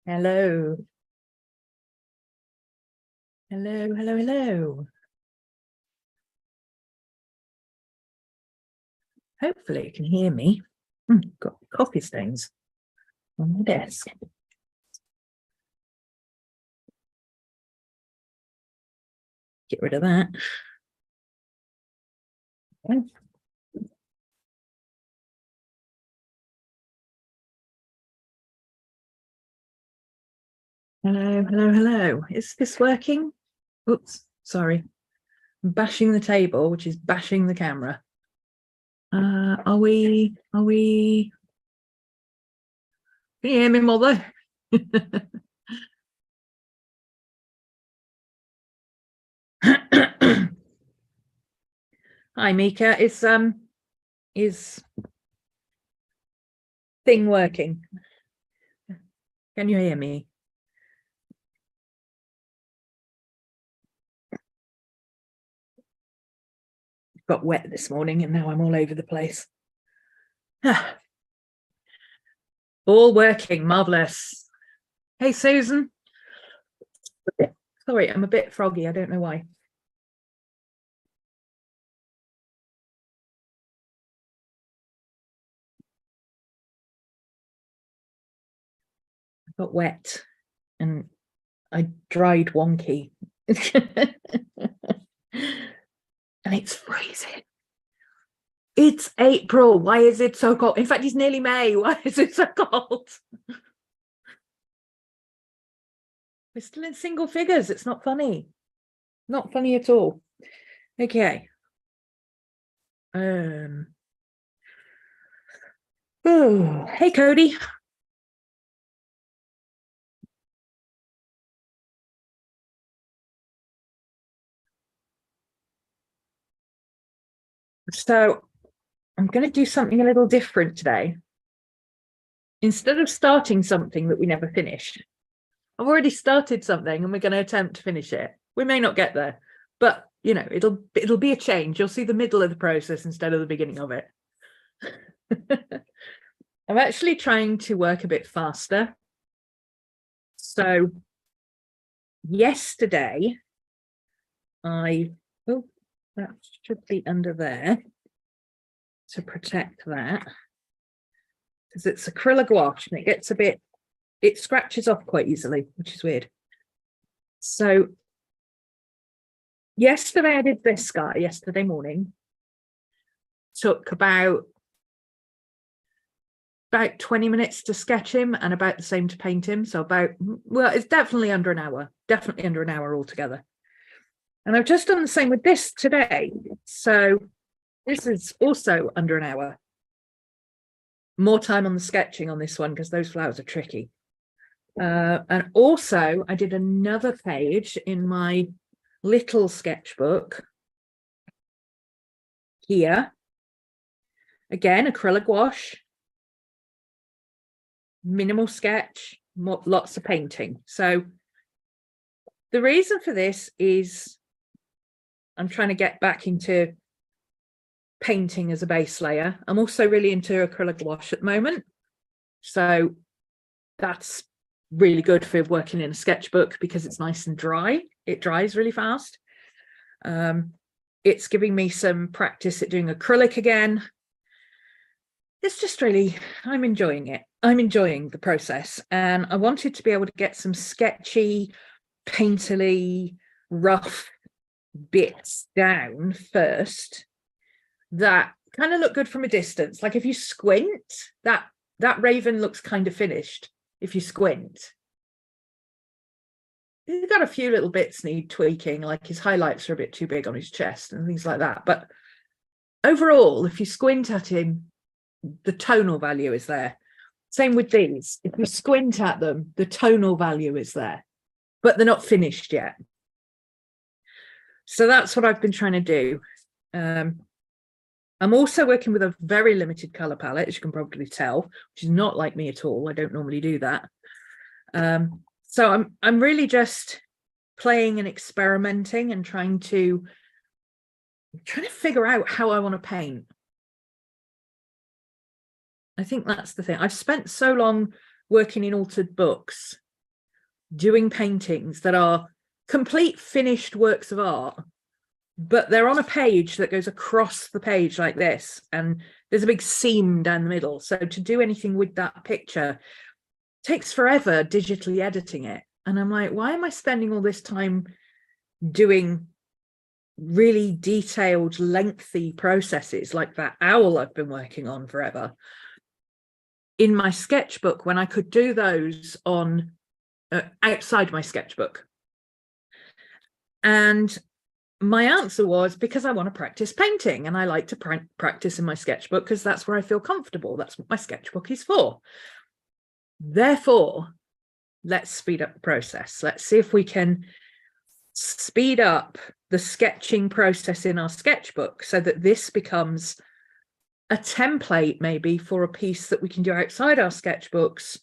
Hello. Hello, hello, hello. Hopefully you can hear me. Got coffee stains on my desk. Get rid of that. Okay. Hello, hello, hello. Is this working? Oops, sorry. I'm bashing the table, which is bashing the camera. Are we? Can you hear me, mother? Hi, Mika. Is thing working? Can you hear me? Got wet this morning and now I'm all over the place. All working, marvelous. Hey, Susan. Sorry, I'm a bit froggy. I don't know why. I got wet and I dried wonky. And it's freezing. It's April. Why is it so cold? In fact, it's nearly May. Why is it so cold? We're still in single figures. It's not funny. Not funny at all. Okay. Oh, hey, Cody. So I'm going to do something a little different today. Instead of starting something that we never finished, I've already started something and we're going to attempt to finish it. We may not get there, but you know, it'll be a change. You'll see the middle of the process instead of the beginning of it. I'm actually trying to work a bit faster. So yesterday, that should be under there to protect that, because it's acrylic gouache and it scratches off quite easily, which is weird. So yesterday I did this guy yesterday morning. Took about 20 minutes to sketch him and about the same to paint him. So it's definitely under an hour altogether. And I've just done the same with this today. So this is also under an hour. More time on the sketching on this one because those flowers are tricky. And also I did another page in my little sketchbook here. Again, acrylic wash, minimal sketch, lots of painting. So the reason for this is I'm trying to get back into painting as a base layer. I'm also really into acrylic wash at the moment. So that's really good for working in a sketchbook because it's nice and dry. It dries really fast. It's giving me some practice at doing acrylic again. It's just really, I'm enjoying it. I'm enjoying the process. And I wanted to be able to get some sketchy, painterly, rough bits down first that kind of look good from a distance. Like if you squint, that raven looks kind of finished if you squint. He's got a few little bits need tweaking, like his highlights are a bit too big on his chest and things like that. But overall, if you squint at him, the tonal value is there. Same with these. If you squint at them, the tonal value is there, but they're not finished yet. So that's what I've been trying to do. I'm also working with a very limited color palette, as you can probably tell, which is not like me at all. I don't normally do that. So I'm really just playing and experimenting and trying to figure out how I want to paint. I think that's the thing. I've spent so long working in altered books doing paintings that are complete finished works of art, but they're on a page that goes across the page like this, and there's a big seam down the middle. So to do anything with that picture takes forever digitally editing it. And I'm like, why am I spending all this time doing really detailed, lengthy processes like that owl I've been working on forever in my sketchbook, when I could do those on outside my sketchbook? And my answer was, because I want to practice painting, and I like to practice in my sketchbook because that's where I feel comfortable. That's what my sketchbook is for. Therefore, let's speed up the process. Let's see if we can speed up the sketching process in our sketchbook so that this becomes a template maybe for a piece that we can do outside our sketchbooks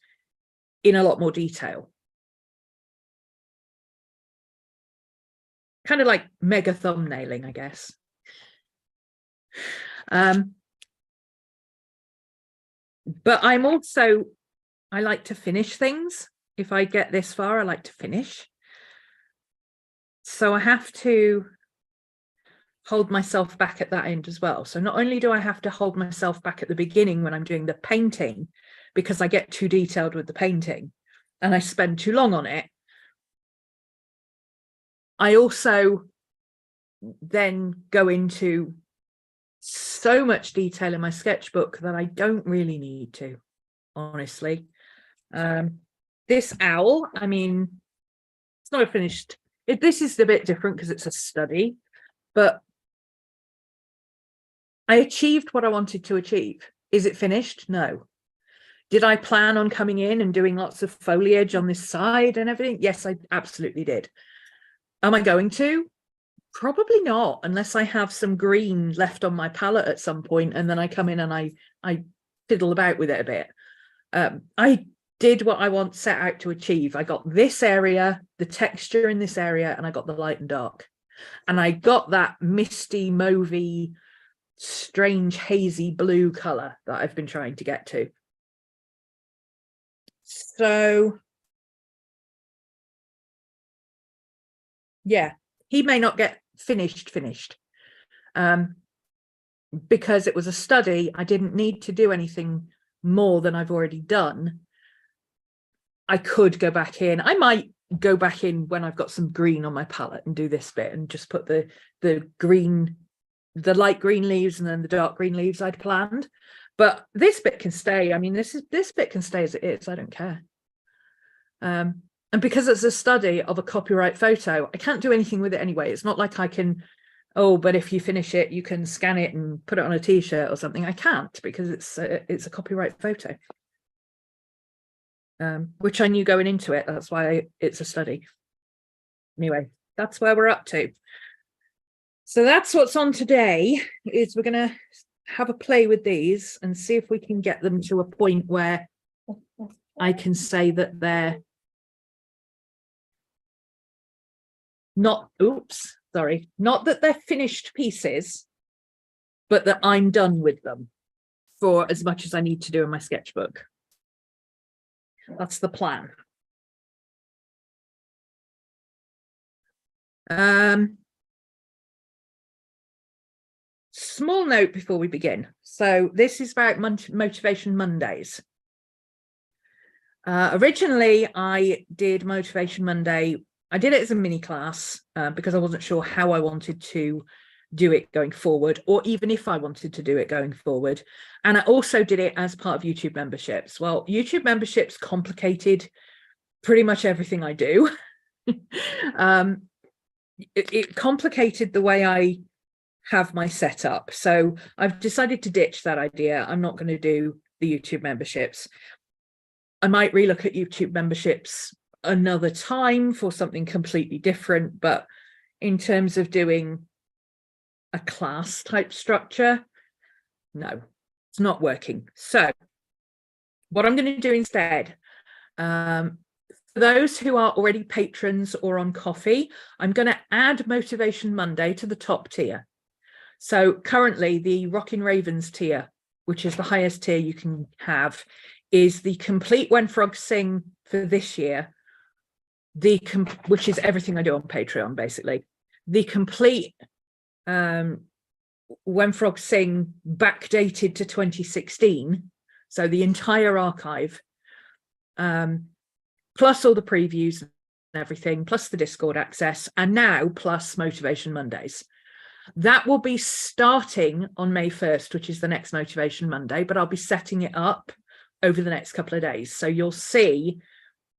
in a lot more detail. Kind of like mega thumbnailing, I guess. But I'm also, I like to finish things. If I get this far, I like to finish. So I have to hold myself back at that end as well. So not only do I have to hold myself back at the beginning when I'm doing the painting, because I get too detailed with the painting and I spend too long on it, I also then go into so much detail in my sketchbook that I don't really need to, honestly. This owl, I mean, it's not a finished, this is a bit different because it's a study, but I achieved what I wanted to achieve. Is it finished? No. Did I plan on coming in and doing lots of foliage on this side and everything? Yes, I absolutely did. Am I going to? Probably not, unless I have some green left on my palette at some point, and then I come in and I fiddle about with it a bit. I did what I set out to achieve. I got this area, the texture in this area, and I got the light and dark. And I got that misty, mauvey, strange, hazy blue color that I've been trying to get to. So yeah, he may not get finished, because it was a study. I didn't need to do anything more than I've already done. I could go back in. I might go back in when I've got some green on my palette and do this bit and just put the green, the light green leaves and then the dark green leaves I'd planned. But this bit can stay. I mean, this bit can stay as it is. I don't care. And because it's a study of a copyright photo, I can't do anything with it anyway. It's not like I can, oh, but if you finish it, you can scan it and put it on a t-shirt or something. I can't, because it's a copyright photo, which I knew going into it. That's why it's a study. Anyway, that's where we're up to. So that's what's on today, is we're going to have a play with these and see if we can get them to a point where I can say that they're not, not that they're finished pieces, but that I'm done with them for as much as I need to do in my sketchbook. That's the plan. Small note before we begin. So this is about Motivation Mondays. Originally, I did Motivation Monday. I did it as a mini class because I wasn't sure how I wanted to do it going forward, or even if I wanted to do it going forward. And I also did it as part of YouTube memberships. Well, YouTube memberships complicated pretty much everything I do. It complicated the way I have my setup. So I've decided to ditch that idea. I'm not going to do the YouTube memberships. I might relook at YouTube memberships another time for something completely different, but in terms of doing a class type structure, no, it's not working. So what I'm going to do instead, for those who are already patrons or on Coffee, I'm going to add Motivation Monday to the top tier. So currently the Rockin' Ravens tier, which is the highest tier you can have, is the complete When Frogs Sing for this year, which is everything I do on Patreon, basically. The complete When Frogs Sing backdated to 2016, so the entire archive, plus all the previews and everything, plus the Discord access, and now plus Motivation Mondays. That will be starting on May 1st, which is the next Motivation Monday, but I'll be setting it up over the next couple of days. So you'll see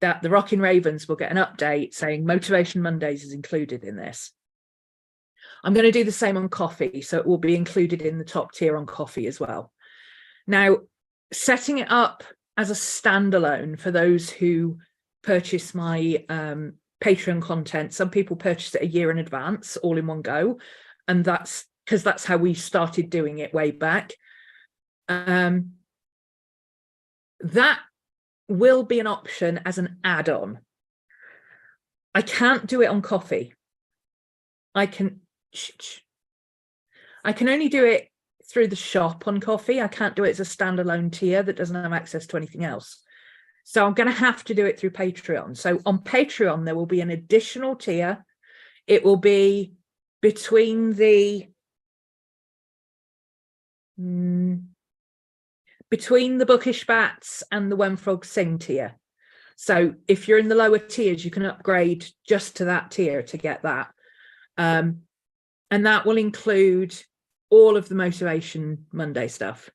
that the Rockin' Ravens will get an update saying Motivation Mondays is included in this. I'm going to do the same on coffee, so it will be included in the top tier on coffee as well. Now, setting it up as a standalone for those who purchase my Patreon content, some people purchase it a year in advance, all in one go, and that's because that's how we started doing it way back. That will be an option as an add-on. I can't do it on coffee. I can only do it through the shop on coffee. I can't do it as a standalone tier that doesn't have access to anything else. So I'm going to have to do it through Patreon. So on Patreon, there will be an additional tier. It will be between the Bookish Bats and the When Frogs Sing tier. So if you're in the lower tiers, you can upgrade just to that tier to get that. And that will include all of the Motivation Monday stuff.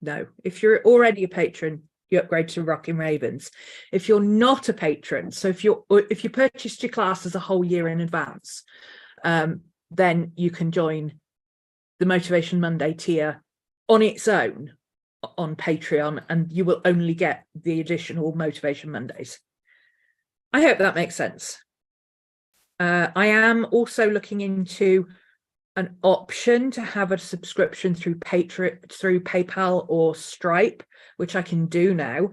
No, if you're already a patron, you upgrade to Rockin' Ravens. If you're not a patron, so if you purchased your class as a whole year in advance, then you can join the Motivation Monday tier on its own on Patreon, and you will only get the additional Motivation Mondays. I hope that makes sense. I am also looking into an option to have a subscription through PayPal or Stripe, which I can do now.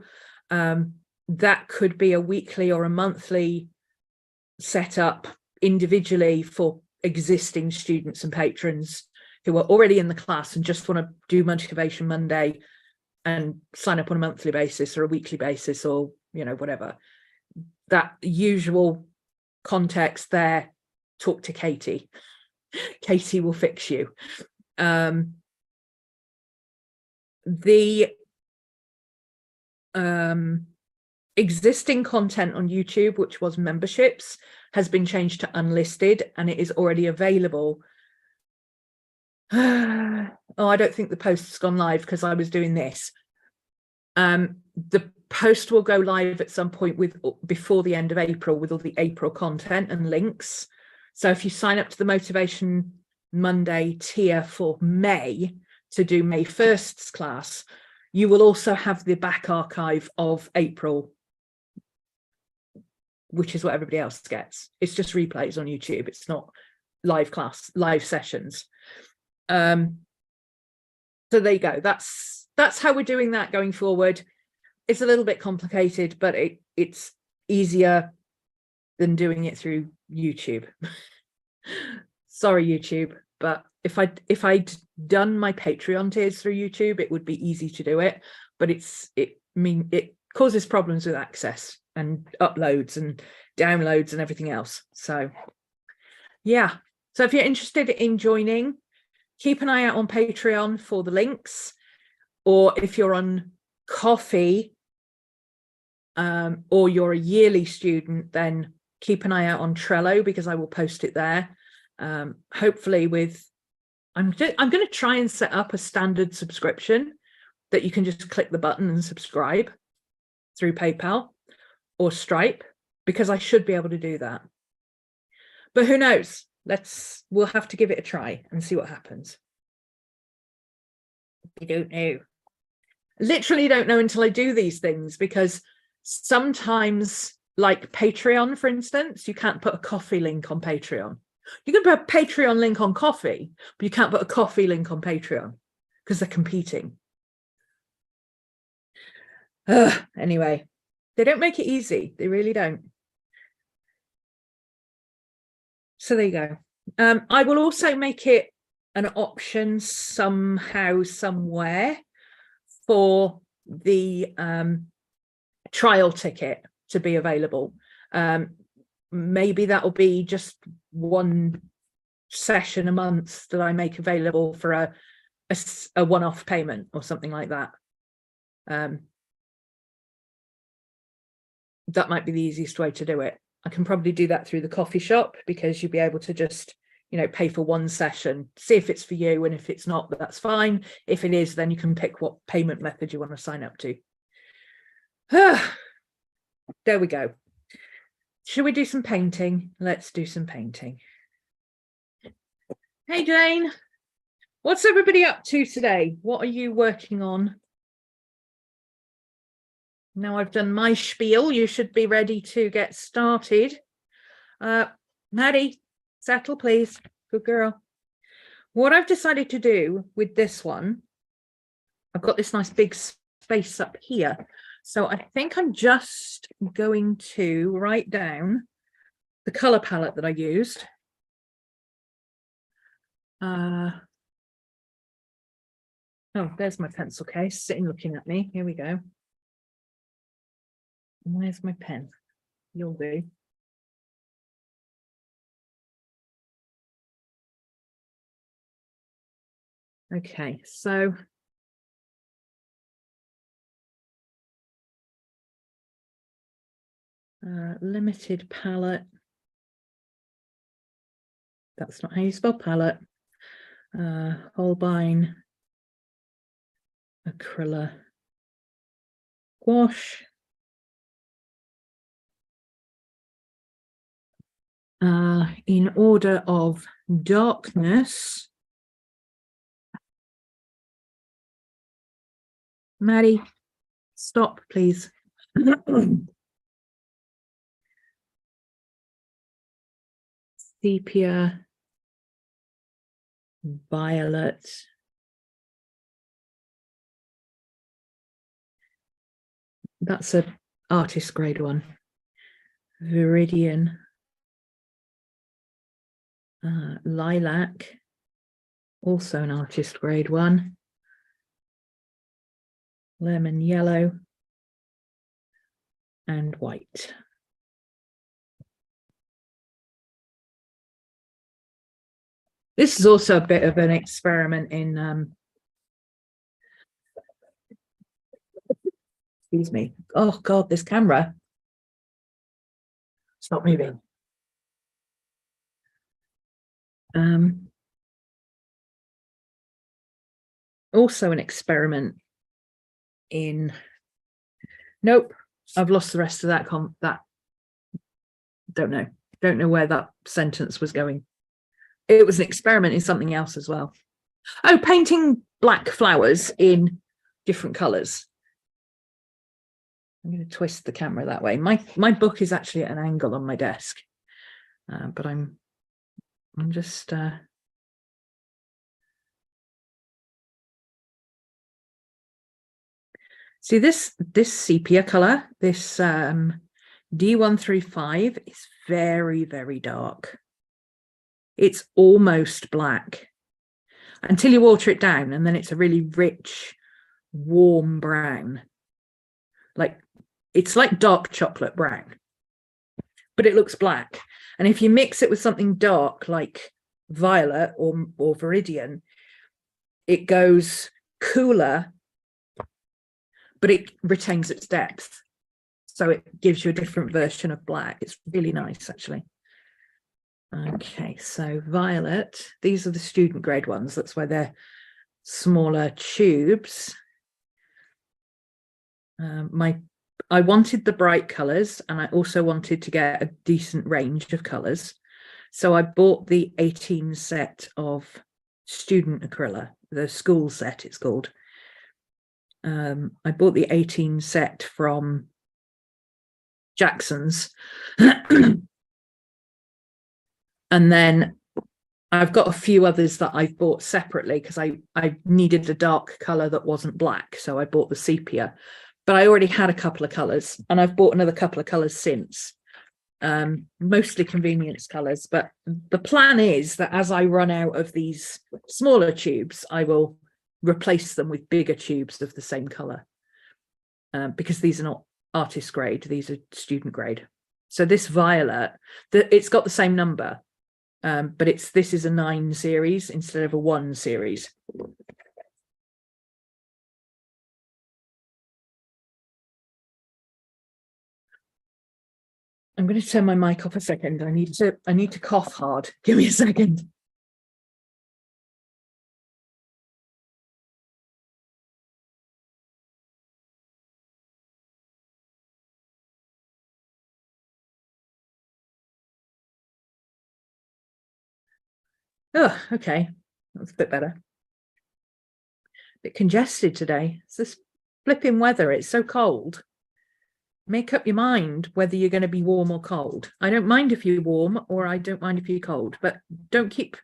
That could be a weekly or a monthly setup individually for existing students and patrons who are already in the class and just want to do Motivation Monday and sign up on a monthly basis or a weekly basis, or whatever. That usual context there, talk to Katie. Katie will fix you. The existing content on YouTube, which was memberships, has been changed to unlisted, and it is already available. I don't think the post's gone live because I was doing this. The post will go live at some point before the end of April with all the April content and links. So if you sign up to the Motivation Monday tier for May to do May 1st's class, you will also have the back archive of April, which is what everybody else gets. It's just replays on YouTube. It's not live sessions. So there you go. That's how we're doing that going forward. It's a little bit complicated, but it's easier than doing it through YouTube. Sorry, YouTube, but if I'd done my Patreon tiers through YouTube, it would be easy to do it. But it causes problems with access and uploads and downloads and everything else. So yeah. So if you're interested in joining, keep an eye out on Patreon for the links, or if you're on Coffee or you're a yearly student, then keep an eye out on Trello because I will post it there. Hopefully I'm going to try and set up a standard subscription that you can just click the button and subscribe through PayPal or Stripe, because I should be able to do that. But who knows? We'll have to give it a try and see what happens. I don't know. Literally don't know until I do these things, because sometimes, like Patreon, for instance, you can't put a coffee link on Patreon. You can put a Patreon link on Coffee, but you can't put a coffee link on Patreon because they're competing. Anyway, they don't make it easy. They really don't. So there you go. I will also make it an option somehow, somewhere, for the trial ticket. to be available. Maybe that'll be just one session a month that I make available for a one-off payment or something like that. That might be the easiest way to do it. I can probably do that through the coffee shop, because you'll be able to just, you know, pay for one session, see if it's for you, and if it's not, that's fine. If it is, then you can pick what payment method you want to sign up to. There we go. Should we do some painting? Let's do some painting. Hey Jane, what's everybody up to today? What are you working on? Now I've done my spiel, you should be ready to get started. Maddie, settle please. Good girl. What I've decided to do with this one, I've got this nice big space up here. So I think I'm just going to write down the color palette that I used. Oh, there's my pencil case sitting looking at me. Here we go. Where's my pen? You'll do. Okay, so limited palette. That's not how you spell palette. Holbein acrylic gouache. In order of darkness, Maddie, stop, please. Sepia, violet, that's an artist grade one. Viridian, lilac, also an artist grade one. Lemon yellow and white. This is also a bit of an experiment in excuse me. Oh God, this camera. Stop moving. Also an experiment in, nope, I've lost the rest of that don't know where that sentence was going. It was an experiment in something else as well. Oh, painting black flowers in different colors. I'm going to twist the camera that way. My book is actually at an angle on my desk, but I'm just see this sepia color, this D135 is very, very dark. It's almost black until you water it down, and then it's a really rich, warm brown. Like, it's like dark chocolate brown, but it looks black. And if you mix it with something dark like violet or viridian, it goes cooler, but it retains its depth. So it gives you a different version of black. It's really nice, actually. Okay, so violet, these are the student grade ones. That's why they're smaller tubes. I wanted the bright colors, and I also wanted to get a decent range of colors. So I bought the 18 set of student acrylic, the school set it's called. I bought the 18 set from Jackson's. And then I've got a few others that I've bought separately because I needed a dark color that wasn't black. So I bought the sepia, but I already had a couple of colors, and I've bought another couple of colors since, mostly convenience colors. But the plan is that as I run out of these smaller tubes, I will replace them with bigger tubes of the same color, because these are not artist grade. These are student grade. So this violet, it's got the same number, but this is a 9 series instead of a 1 series. I'm going to turn my mic off a second. I need to cough hard. Give me a second. Oh, okay. That's a bit better. A bit congested today. It's this flipping weather. It's so cold. Make up your mind whether you're going to be warm or cold. I don't mind if you're warm, or I don't mind if you're cold, but don't keep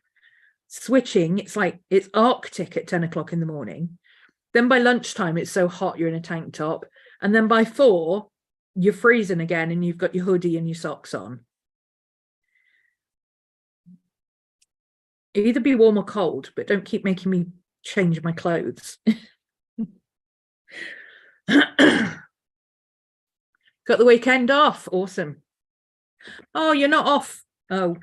switching. It's like it's Arctic at 10 o'clock in the morning. Then by lunchtime, it's so hot you're in a tank top. And then by 4, you're freezing again and you've got your hoodie and your socks on. Either be warm or cold, but don't keep making me change my clothes. Got the weekend off. Awesome. Oh, you're not off. Oh,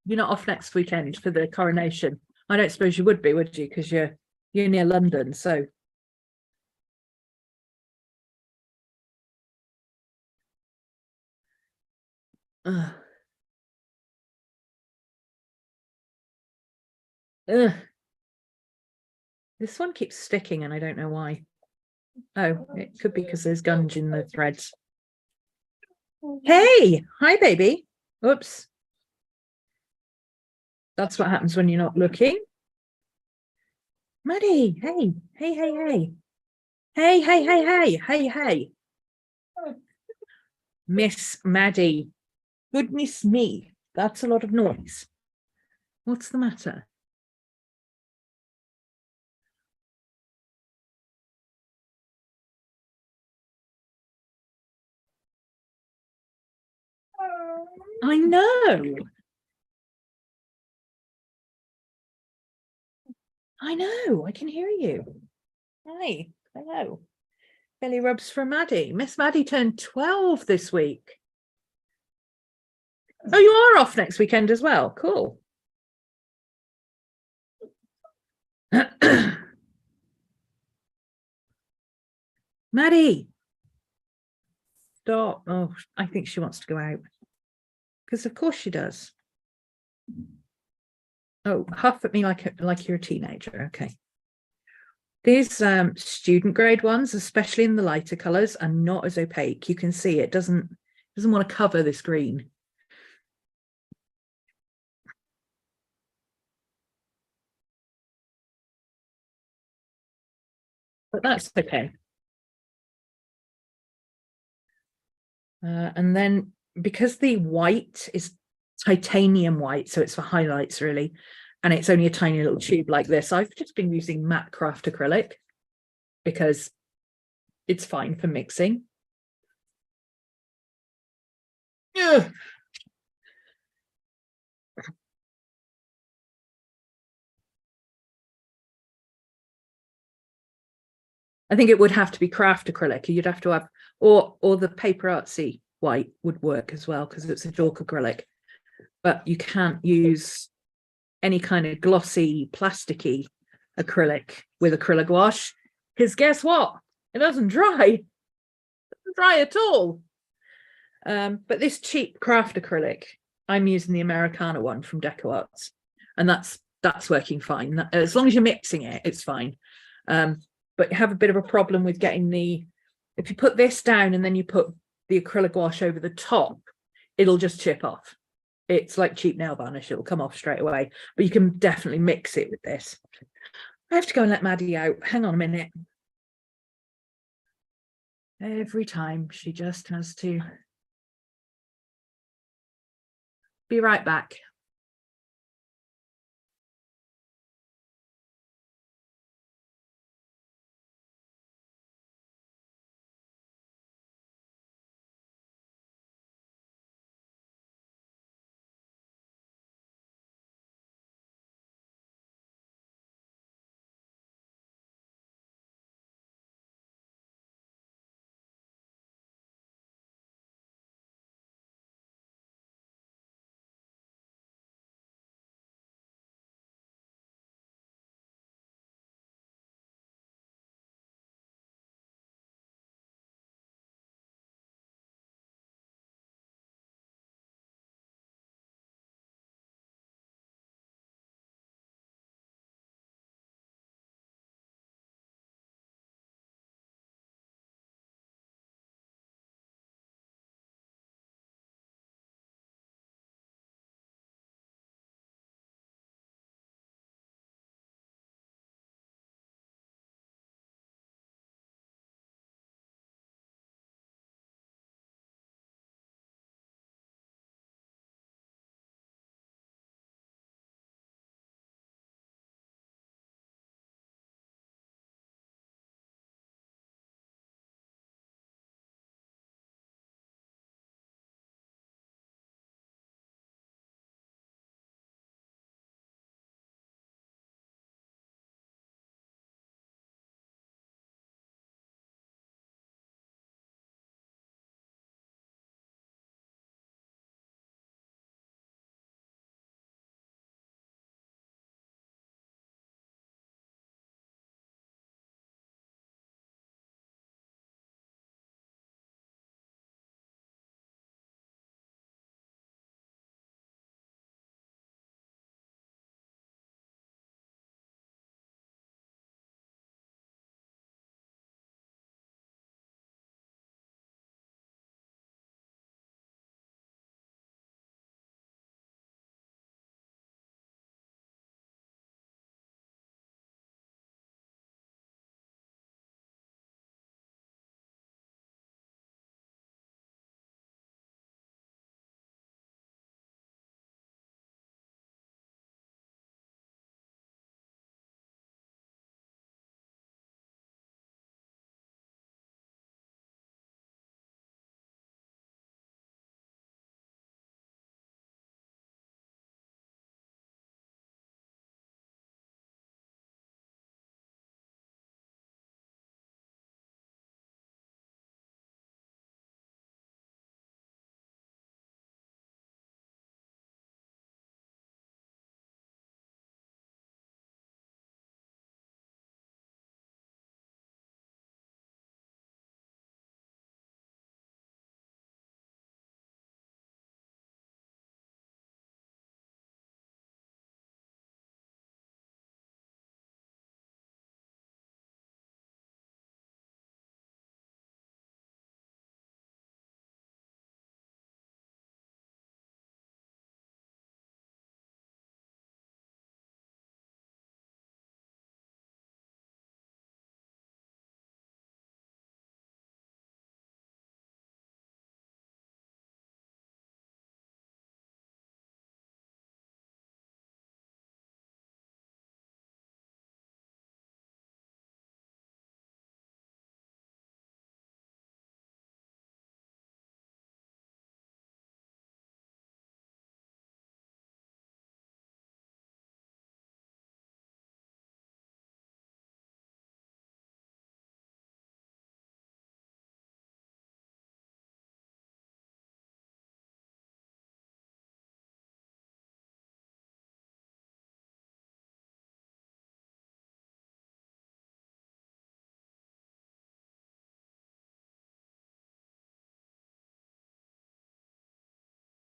you're not off next weekend for the coronation. I don't suppose you would be, would you? Because you're near London, so. Ugh. Ugh. This one keeps sticking and I don't know why. Oh, it could be because there's gunge in the threads. Hey, hi, baby. Oops. That's what happens when you're not looking. Maddie, hey, hey, hey, hey. Hey, hey, hey, hey, hey, hey. Miss Maddie. Goodness me, that's a lot of noise. What's the matter? I know. I know. I can hear you. Hi. Hello. Belly rubs for Maddie. Miss Maddie turned 12 this week. Oh, you are off next weekend as well. Cool. Maddie. Stop. Oh, I think she wants to go out. Because of course she does. Oh, huff at me like you're a teenager. Okay. These student grade ones, especially in the lighter colors, are not as opaque. You can see it doesn't want to cover this green. But that's okay. And then because the white is titanium white, so it's for highlights really, and it's only a tiny little tube like this, I've just been using matte craft acrylic because it's fine for mixing. Yeah. I think it would have to be craft acrylic. You'd have to have, or the paper artsy white would work as well because it's a chalk acrylic. But you can't use any kind of glossy, plasticky acrylic with acrylic wash because guess what? It doesn't dry. It doesn't dry at all. But this cheap craft acrylic, I'm using the Americana one from Deco Arts, and that's working fine. As long as you're mixing it, it's fine. But you have a bit of a problem with getting if you put this down and then you put the acrylic wash over the top, it'll just chip off. It's like cheap nail varnish, it'll come off straight away, but you can definitely mix it with this. I have to go and let Maddie out. Hang on a minute. Every time she just has to be right back.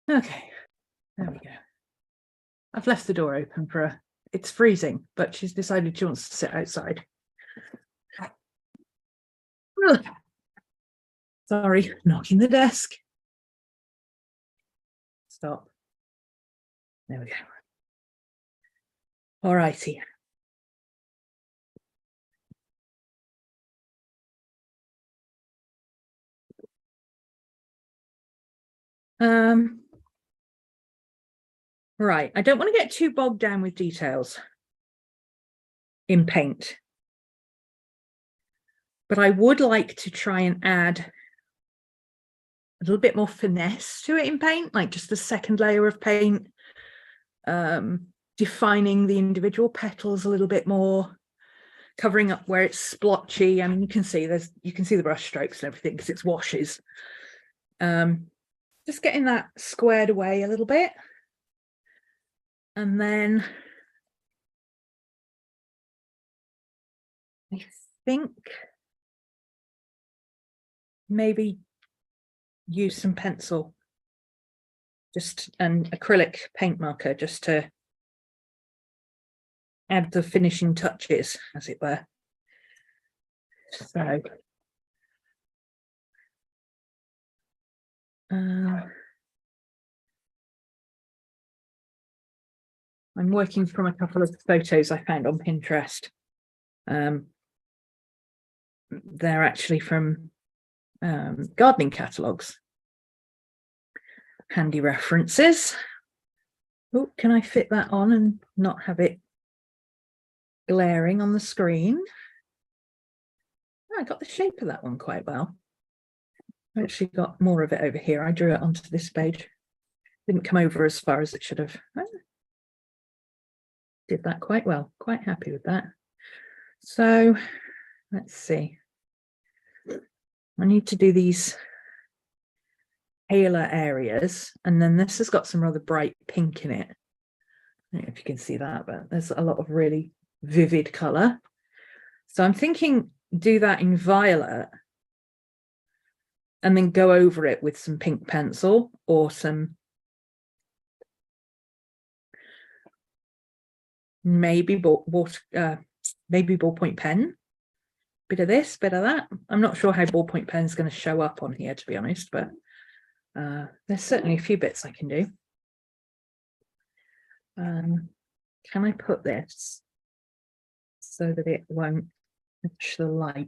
Okay, there we go. I've left the door open for her. It's freezing, but she's decided she wants to sit outside. Sorry, knocking the desk. Stop. There we go. All righty. Right, I don't want to get too bogged down with details in paint, but I would like to try and add a little bit more finesse to it in paint, like just a second layer of paint, defining the individual petals a little bit more, covering up where it's splotchy. I mean, you can see the brush strokes and everything because it's washes. Just getting that squared away a little bit. And then I think maybe use some pencil, just an acrylic paint marker, just to add the finishing touches, as it were. So I'm working from a couple of photos I found on Pinterest. They're actually from gardening catalogues. Handy references. Oh, can I fit that on and not have it glaring on the screen? Oh, I got the shape of that one quite well. I actually got more of it over here. I drew it onto this page. Didn't come over as far as it should have. Did that quite well. Quite happy with that. So let's see. I need to do these paler areas, and then this has got some rather bright pink in it. I don't know if you can see that, but there's a lot of really vivid color. So I'm thinking do that in violet and then go over it with some pink pencil or some maybe ballpoint pen. Bit of this, bit of that. I'm not sure how ballpoint pen is going to show up on here, to be honest, but there's certainly a few bits I can do. Can I put this so that it won't catch the light?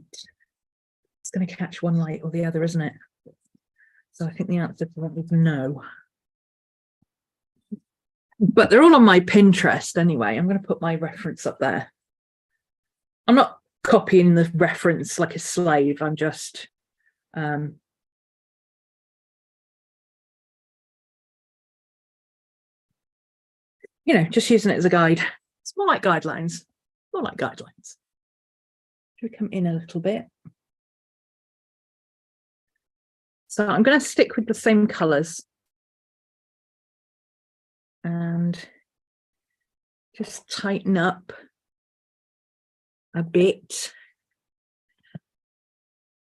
It's going to catch one light or the other, isn't it? So I think the answer to that is no. But they're all on my Pinterest anyway. I'm going to put my reference up there. I'm not copying the reference like a slave. I'm just you know, just using it as a guide. It's more like guidelines. More like guidelines. Should we come in a little bit? So I'm going to stick with the same colours and just tighten up a bit.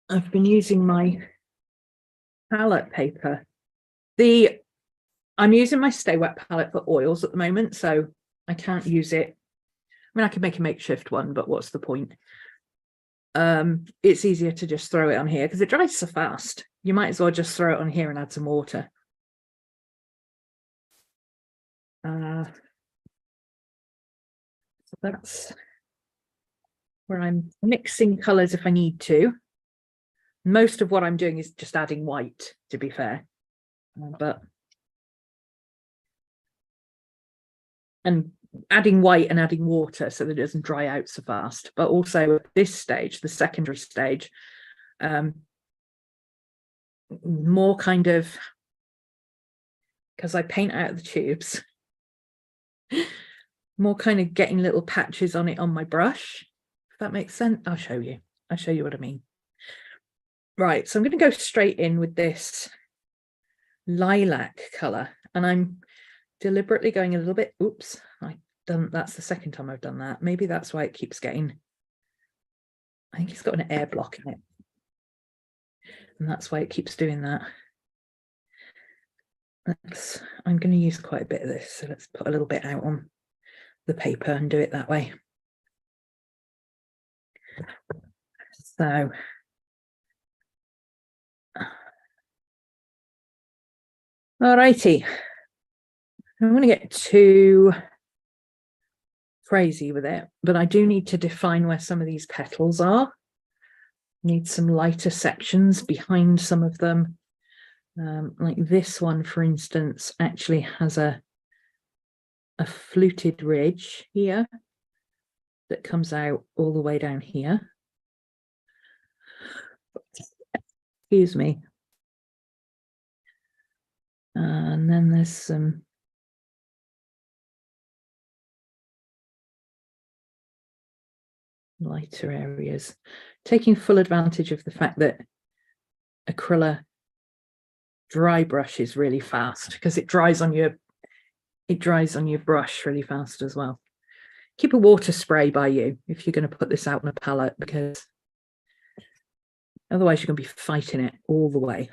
I've been using my palette paper. I'm using my Stay Wet palette for oils at the moment, so I can't use it. I mean, I could make a makeshift one, but what's the point? It's easier to just throw it on here because it dries so fast. You might as well just throw it on here and add some water. So that's where I'm mixing colours if I need to. Most of what I'm doing is just adding white, to be fair. And adding white and adding water so that it doesn't dry out so fast. But also at this stage, the secondary stage, more kind of, because I paint out of the tubes, more kind of getting little patches on it on my brush, if that makes sense. I'll show you what I mean. Right, so I'm going to go straight in with this lilac color, and I'm deliberately going a little bit, oops, that's the second time I've done that. Maybe that's why it keeps getting, I think it's got an air block in it, and that's why it keeps doing that. I'm going to use quite a bit of this, so let's put a little bit out on the paper and do it that way. So alrighty, I don't want to get too crazy with it, but I do need to define where some of these petals are. Need some lighter sections behind some of them. Like this one, for instance, actually has a fluted ridge here that comes out all the way down here. Excuse me. And then there's some lighter areas, taking full advantage of the fact that acrylic dry brush is really fast because it dries on your brush really fast as well. Keep a water spray by you if you're going to put this out on a palette, because otherwise you're going to be fighting it all the way.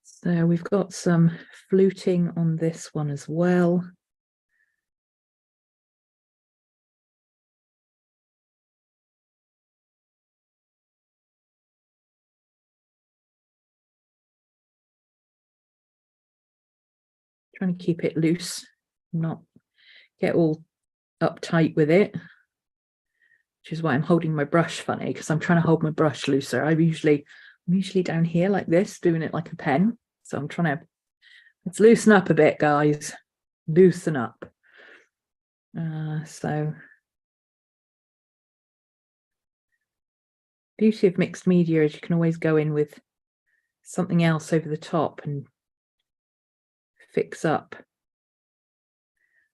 So we've got some fluting on this one as well. Trying to keep it loose, not get all uptight with it, which is why I'm holding my brush funny, because I'm trying to hold my brush looser. I'm usually down here like this, doing it like a pen. So I'm trying to, let's loosen up a bit, guys. Loosen up. So beauty of mixed media is you can always go in with something else over the top and fix up.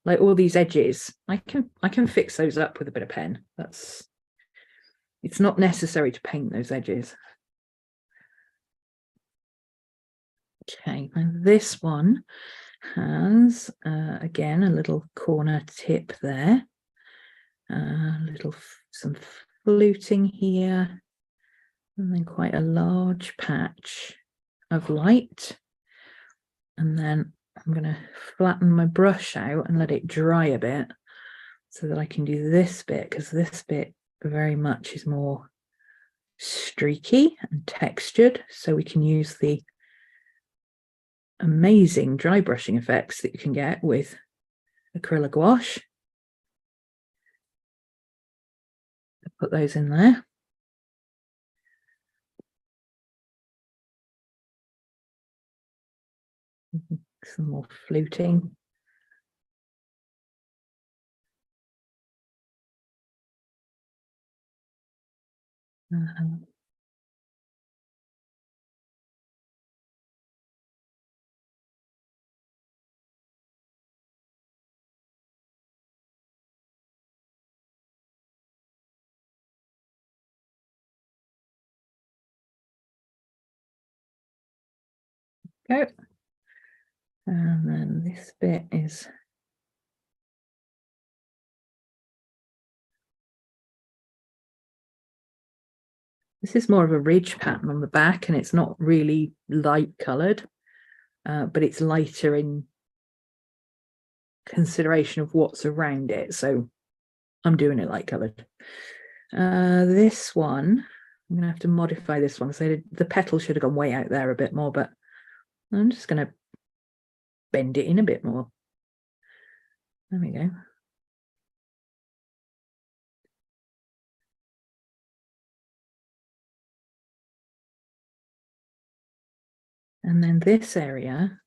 Like all these edges, I can fix those up with a bit of pen. It's not necessary to paint those edges. Okay, and this one has again a little corner tip there, some fluting here, and then quite a large patch of light. And then I'm going to flatten my brush out and let it dry a bit so that I can do this bit, because this bit very much is more streaky and textured, so we can use the amazing dry brushing effects that you can get with acrylic gouache. I'll put those in there. Some more fluting. Go. And then this bit is more of a ridge pattern on the back, and it's not really light colored, but it's lighter in consideration of what's around it. So I'm doing it light colored. This one, I'm going to have to modify this one. So the petal should have gone way out there a bit more, but I'm just going to bend it in a bit more. There we go. And then this area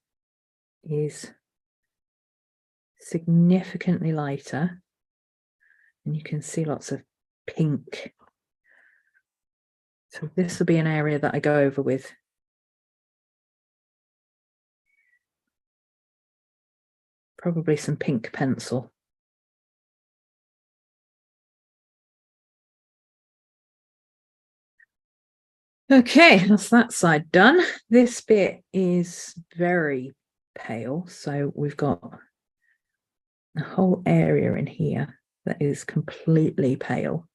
is significantly lighter, and you can see lots of pink. So this will be an area that I go over with probably some pink pencil. Okay, that's that side done. This bit is very pale, so we've got a whole area in here that is completely pale.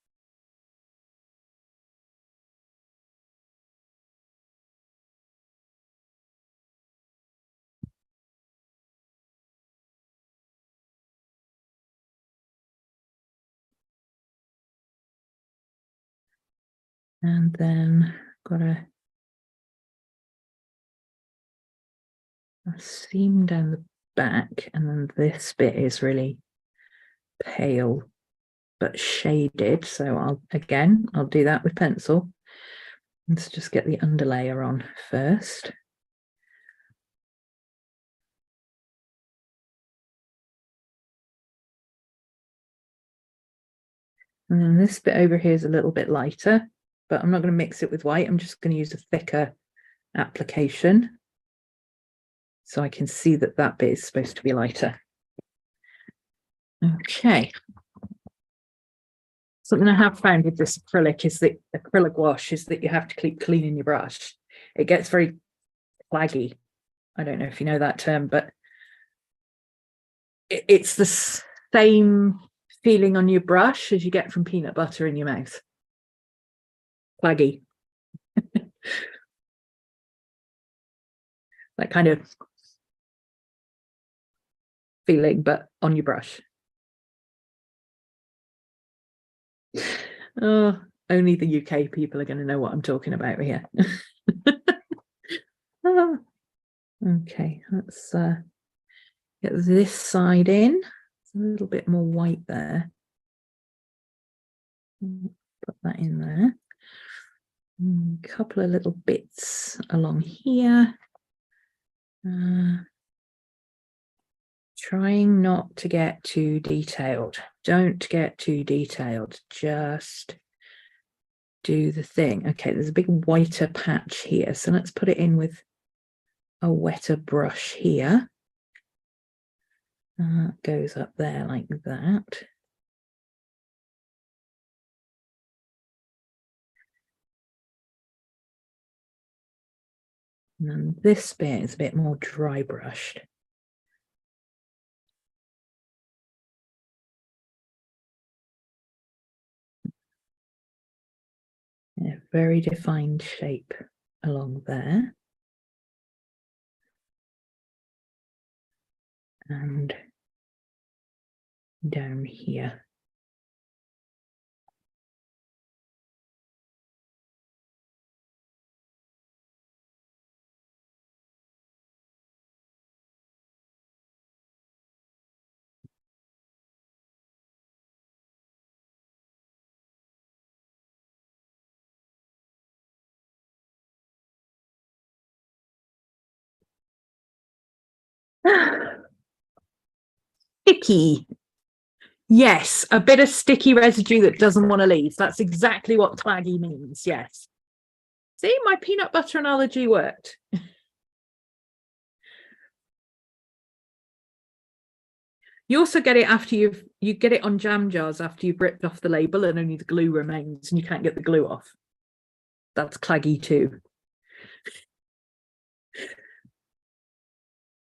And then got a seam down the back, and then this bit is really pale but shaded. So I'll do that with pencil. Let's just get the underlayer on first. And then this bit over here is a little bit lighter, but I'm not going to mix it with white. I'm just going to use a thicker application so I can see that that bit is supposed to be lighter. Okay. Something I have found with this acrylic is that acrylic wash is that you have to keep cleaning your brush. It gets very claggy. I don't know if you know that term, but it's the same feeling on your brush as you get from peanut butter in your mouth. Claggy. That kind of feeling, but on your brush. Oh, only the UK people are going to know what I'm talking about here. Oh, okay, let's get this side in. It's a little bit more white there. Put that in there. A couple of little bits along here. Trying not to get too detailed. Don't get too detailed. Just do the thing. Okay, there's a big whiter patch here. So let's put it in with a wetter brush here. Goes up there like that. And then this bit is a bit more dry brushed. A very defined shape along there. And down here. Sticky. Yes, a bit of sticky residue that doesn't want to leave. That's exactly what claggy means. Yes. See, my peanut butter analogy worked. You also get it after you get it on jam jars after you've ripped off the label and only the glue remains and you can't get the glue off. That's claggy too.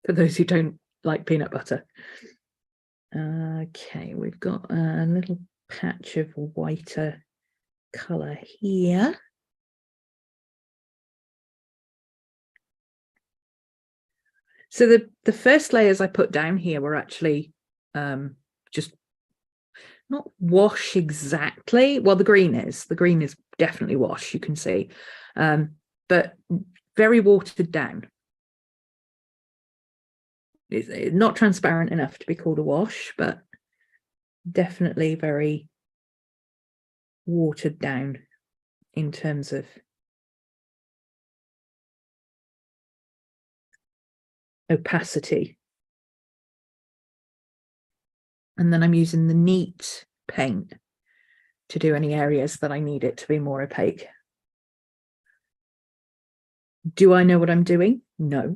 For those who don't like peanut butter. Okay, we've got a little patch of whiter colour here. So the first layers I put down here were actually just not wash exactly. Well, the green is definitely wash, you can see, but very watered down. It's not transparent enough to be called a wash, but definitely very watered down in terms of opacity. And then I'm using the neat paint to do any areas that I need it to be more opaque. Do I know what I'm doing? No.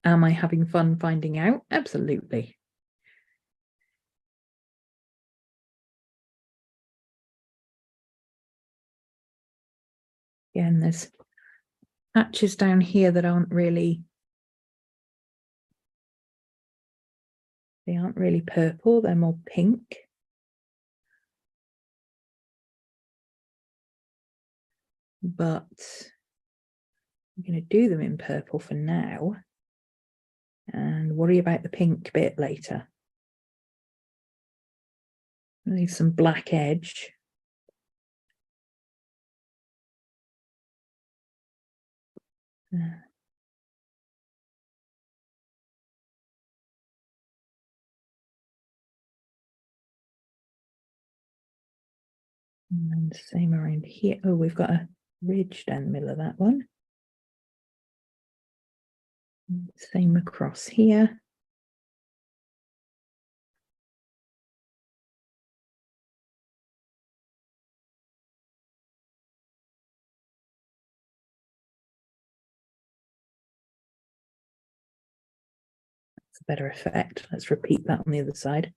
Am I having fun finding out? Absolutely. Again, there's patches down here that aren't really, they aren't really purple, they're more pink. But I'm going to do them in purple for now and worry about the pink bit later. Leave some black edge. And same around here. Oh, we've got a ridge down the middle of that one. Same across here. That's a better effect. Let's repeat that on the other side.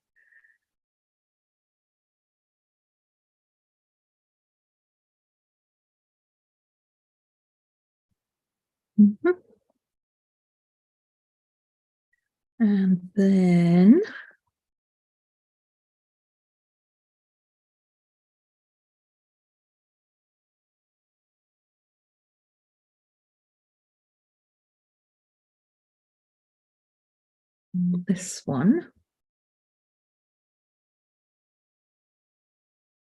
And then this one.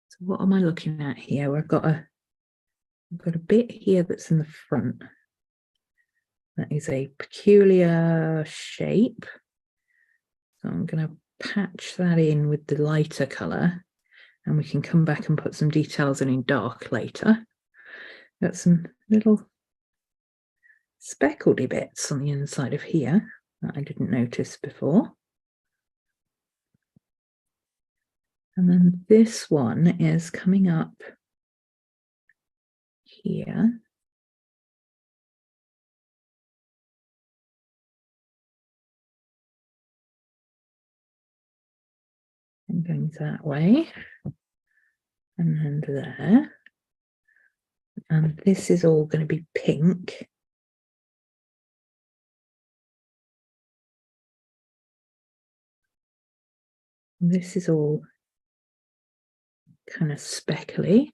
So what am I looking at here? I've got a bit here that's in the front. That is a peculiar shape. So I'm going to patch that in with the lighter colour, and we can come back and put some details in dark later. Got some little speckledy bits on the inside of here that I didn't notice before. And then this one is coming up here. And going that way. And then there. And this is all going to be pink. This is all kind of speckly.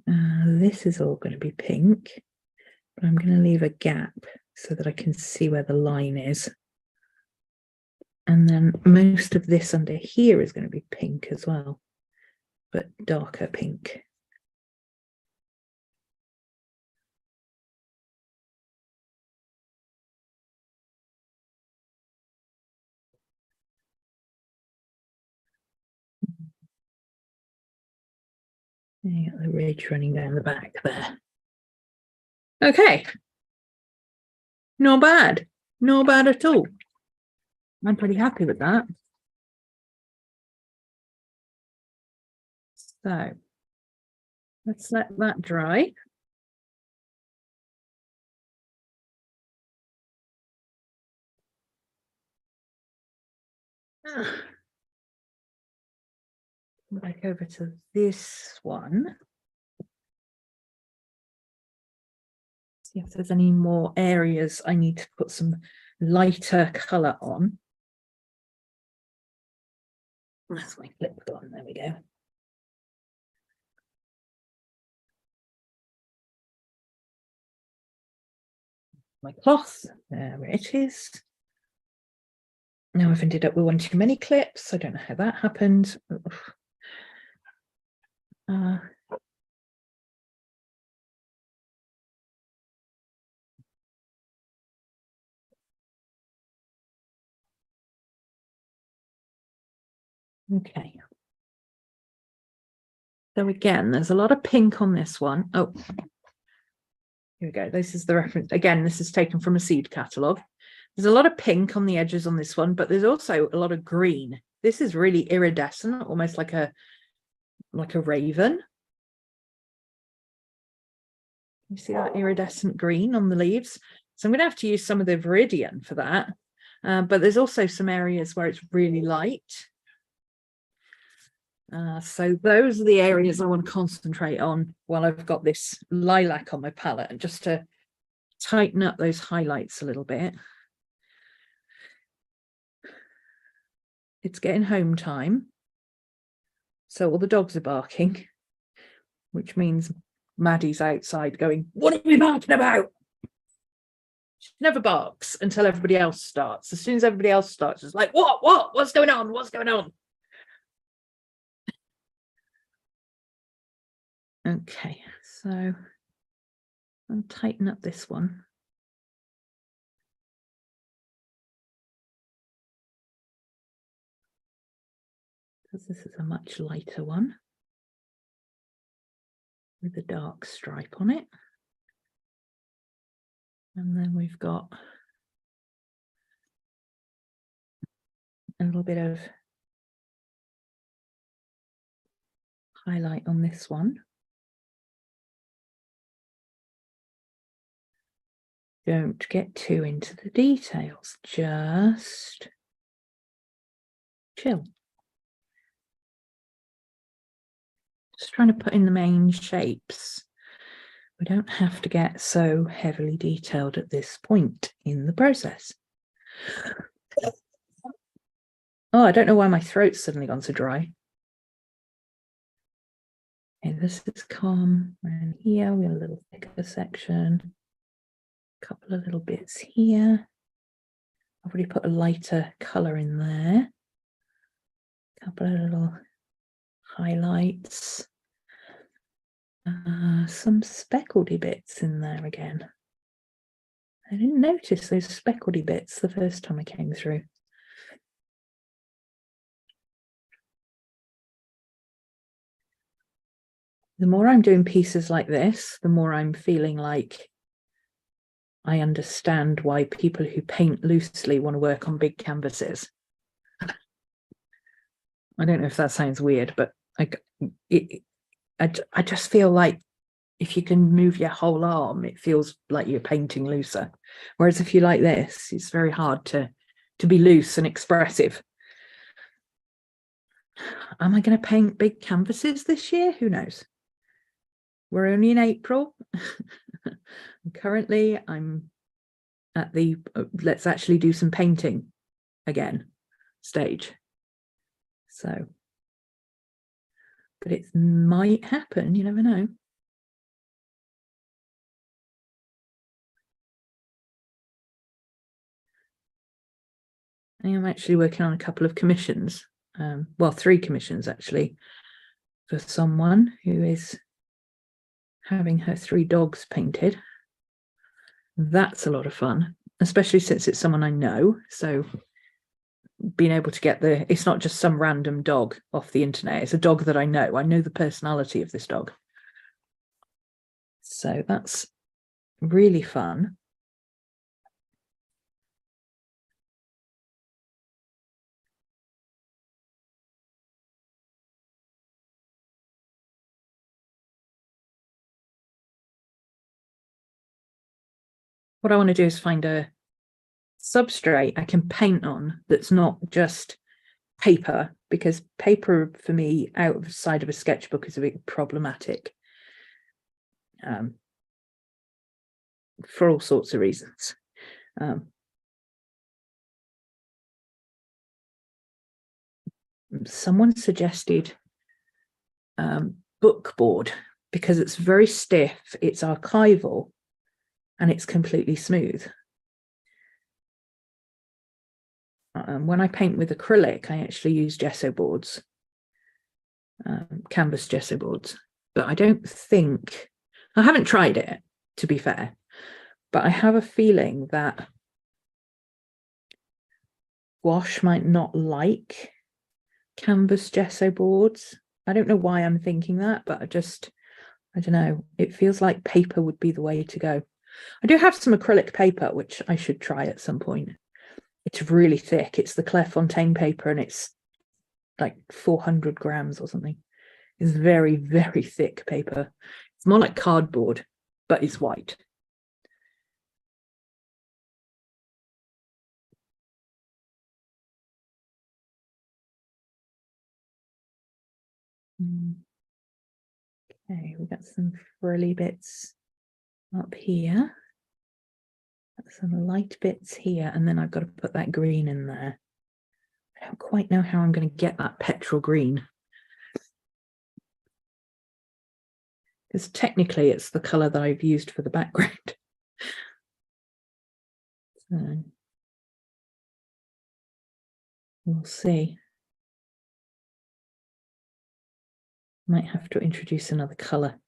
This is all going to be pink, but I'm going to leave a gap so that I can see where the line is. And then most of this under here is going to be pink as well, but darker pink. You got the ridge running down the back there. Okay. Not bad. Not bad at all. I'm pretty happy with that. So let's let that dry. Back over to this one. See if there's any more areas I need to put some lighter colour on. That's my clip gone. There we go. My cloth, there it is. Now I've ended up with one too many clips. I don't know how that happened. Okay. So again, there's a lot of pink on this one. Oh, here we go. This is the reference. Again, this is taken from a seed catalogue. There's a lot of pink on the edges on this one, but there's also a lot of green. This is really iridescent, almost like a raven. You see that iridescent green on the leaves? So I'm going to have to use some of the Viridian for that. But there's also some areas where it's really light. So those are the areas I want to concentrate on while I've got this lilac on my palette, and just to tighten up those highlights a little bit. It's getting home time, so all the dogs are barking, which means Maddie's outside going, "What are we barking about?" She never barks until everybody else starts. As soon as everybody else starts, it's like, what's going on? What's going on? Okay, so and tighten up this one. Because this is a much lighter one with a dark stripe on it. And then we've got a little bit of highlight on this one. Don't get too into the details, just chill. Just trying to put in the main shapes. We don't have to get so heavily detailed at this point in the process. Oh, I don't know why my throat's suddenly gone so dry. Okay, this is calm. And here we have a little thicker section. A couple of little bits here. I've already put a lighter colour in there. A couple of little highlights. Some speckledy bits in there again. I didn't notice those speckledy bits the first time I came through. The more I'm doing pieces like this, the more I'm feeling like I understand why people who paint loosely want to work on big canvases. I don't know if that sounds weird, but I just feel like if you can move your whole arm, it feels like you're painting looser. Whereas if you like this, it's very hard to be loose and expressive. Am I going to paint big canvases this year? Who knows? We're only in April. Currently, I'm at the let's actually do some painting again stage. So, but it might happen, you never know. I am actually working on a couple of commissions, well, 3 commissions actually, for someone who is having her 3 dogs painted. That's a lot of fun, especially since it's someone I know. So being able to get it's not just some random dog off the internet, it's a dog that I know the personality of this dog. So that's really fun. What I want to do is find a substrate I can paint on that's not just paper, because paper for me outside of a sketchbook is a bit problematic for all sorts of reasons. Someone suggested bookboard because it's very stiff, it's archival, and it's completely smooth. When I paint with acrylic, I actually use gesso boards, canvas gesso boards, but I don't think, I haven't tried it, to be fair, but I have a feeling that gouache might not like canvas gesso boards. I don't know why I'm thinking that, but I don't know, it feels like paper would be the way to go. I do have some acrylic paper, which I should try at some point. It's really thick. It's the Clairefontaine paper, and it's like 400 grams or something. It's very, very thick paper. It's more like cardboard, but it's white. Okay, we've got some frilly bits up here. Some light bits here, and then I've got to put that green in there. I don't quite know how I'm going to get that petrol green, because technically it's the colour that I've used for the background. So we'll see. Might have to introduce another colour.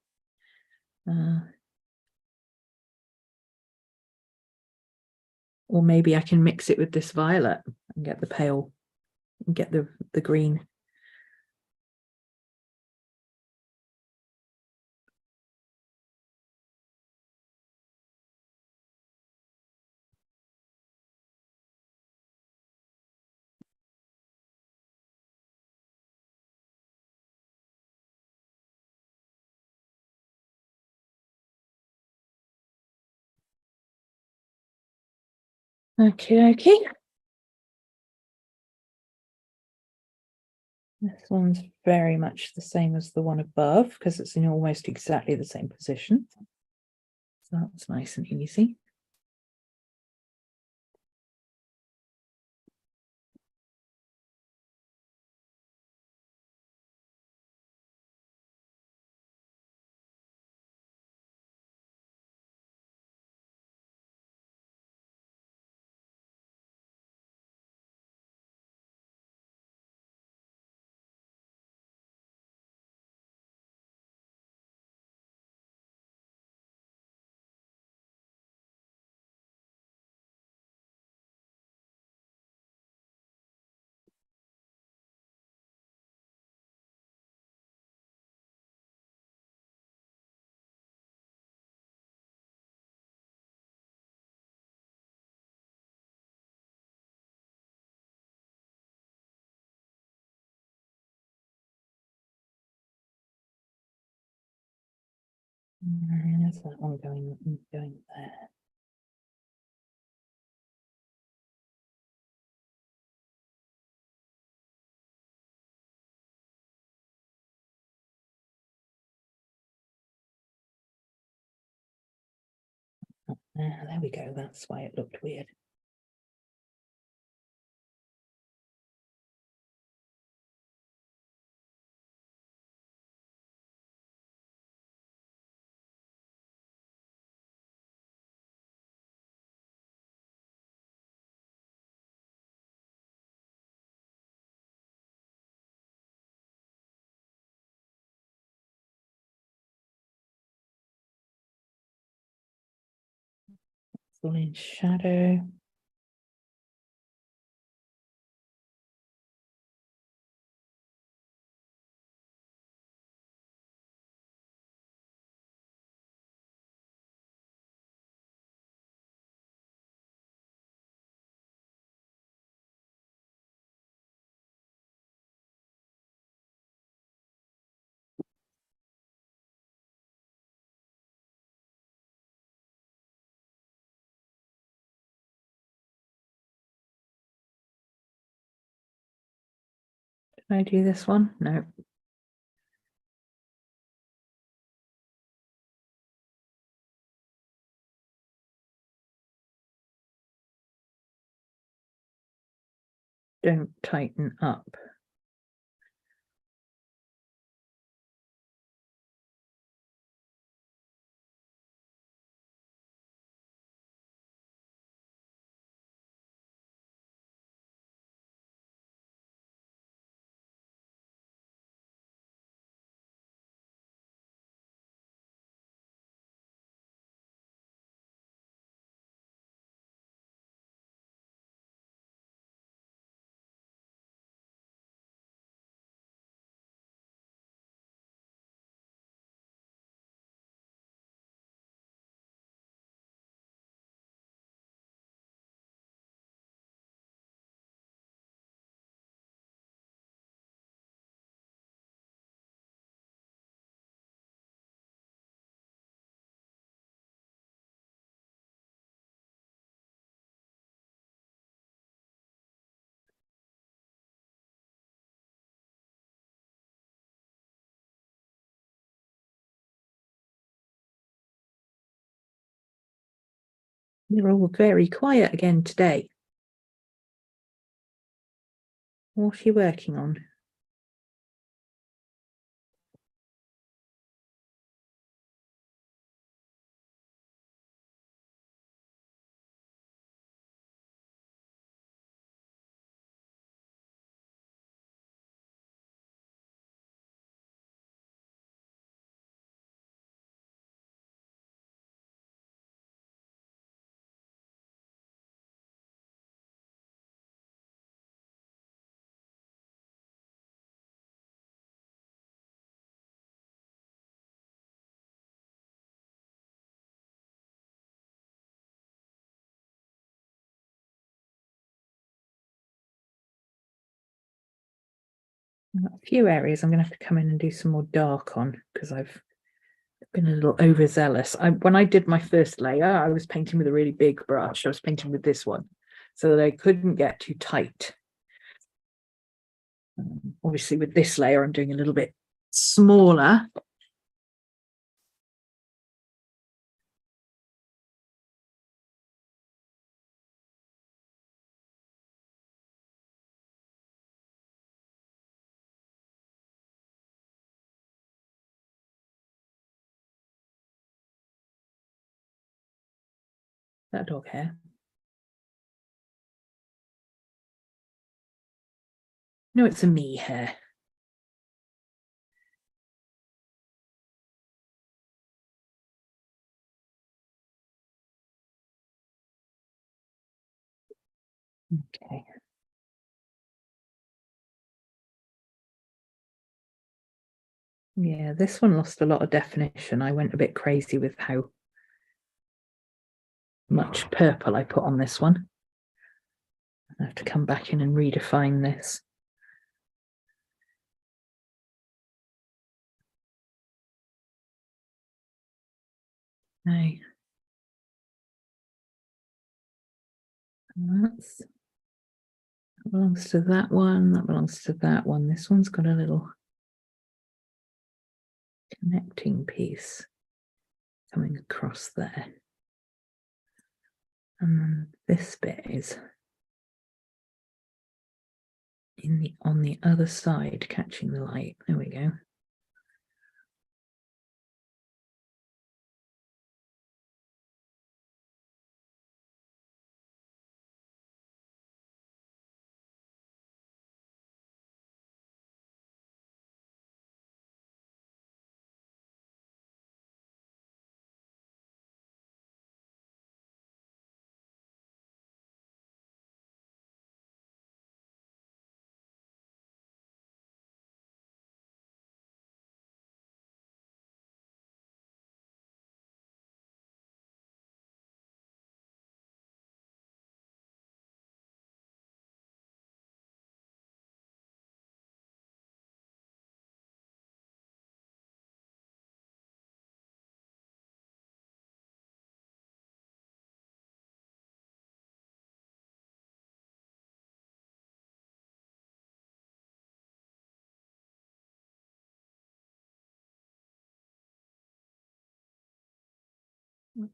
Or maybe I can mix it with this violet and get the pale, and get the green. Okay. This one's very much the same as the one above because it's in almost exactly the same position. So that's nice and easy. There's that one going there. There we go. That's why it looked weird. It's all in shadow. Can I do this one? No. Don't tighten up. You're all very quiet again today. What are you working on? A few areas I'm going to have to come in and do some more dark on because I've been a little overzealous. When I did my first layer, I was painting with a really big brush. I was painting with this one so that I couldn't get too tight. Obviously with this layer, I'm doing a little bit smaller. That dog hair. No, it's a me hair. Okay. Yeah, this one lost a lot of definition. I went a bit crazy with how much purple I put on this one. I have to come back in and redefine this. Okay. That belongs to that one. That belongs to that one. This one's got a little connecting piece coming across there. And then this bit is on the other side, catching the light. There we go.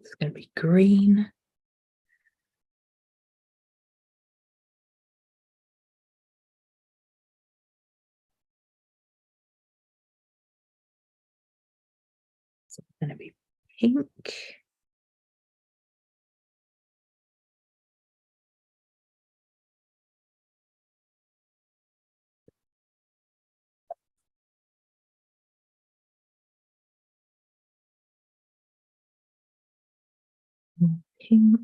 It's going to be green. It's going to be pink. Pink.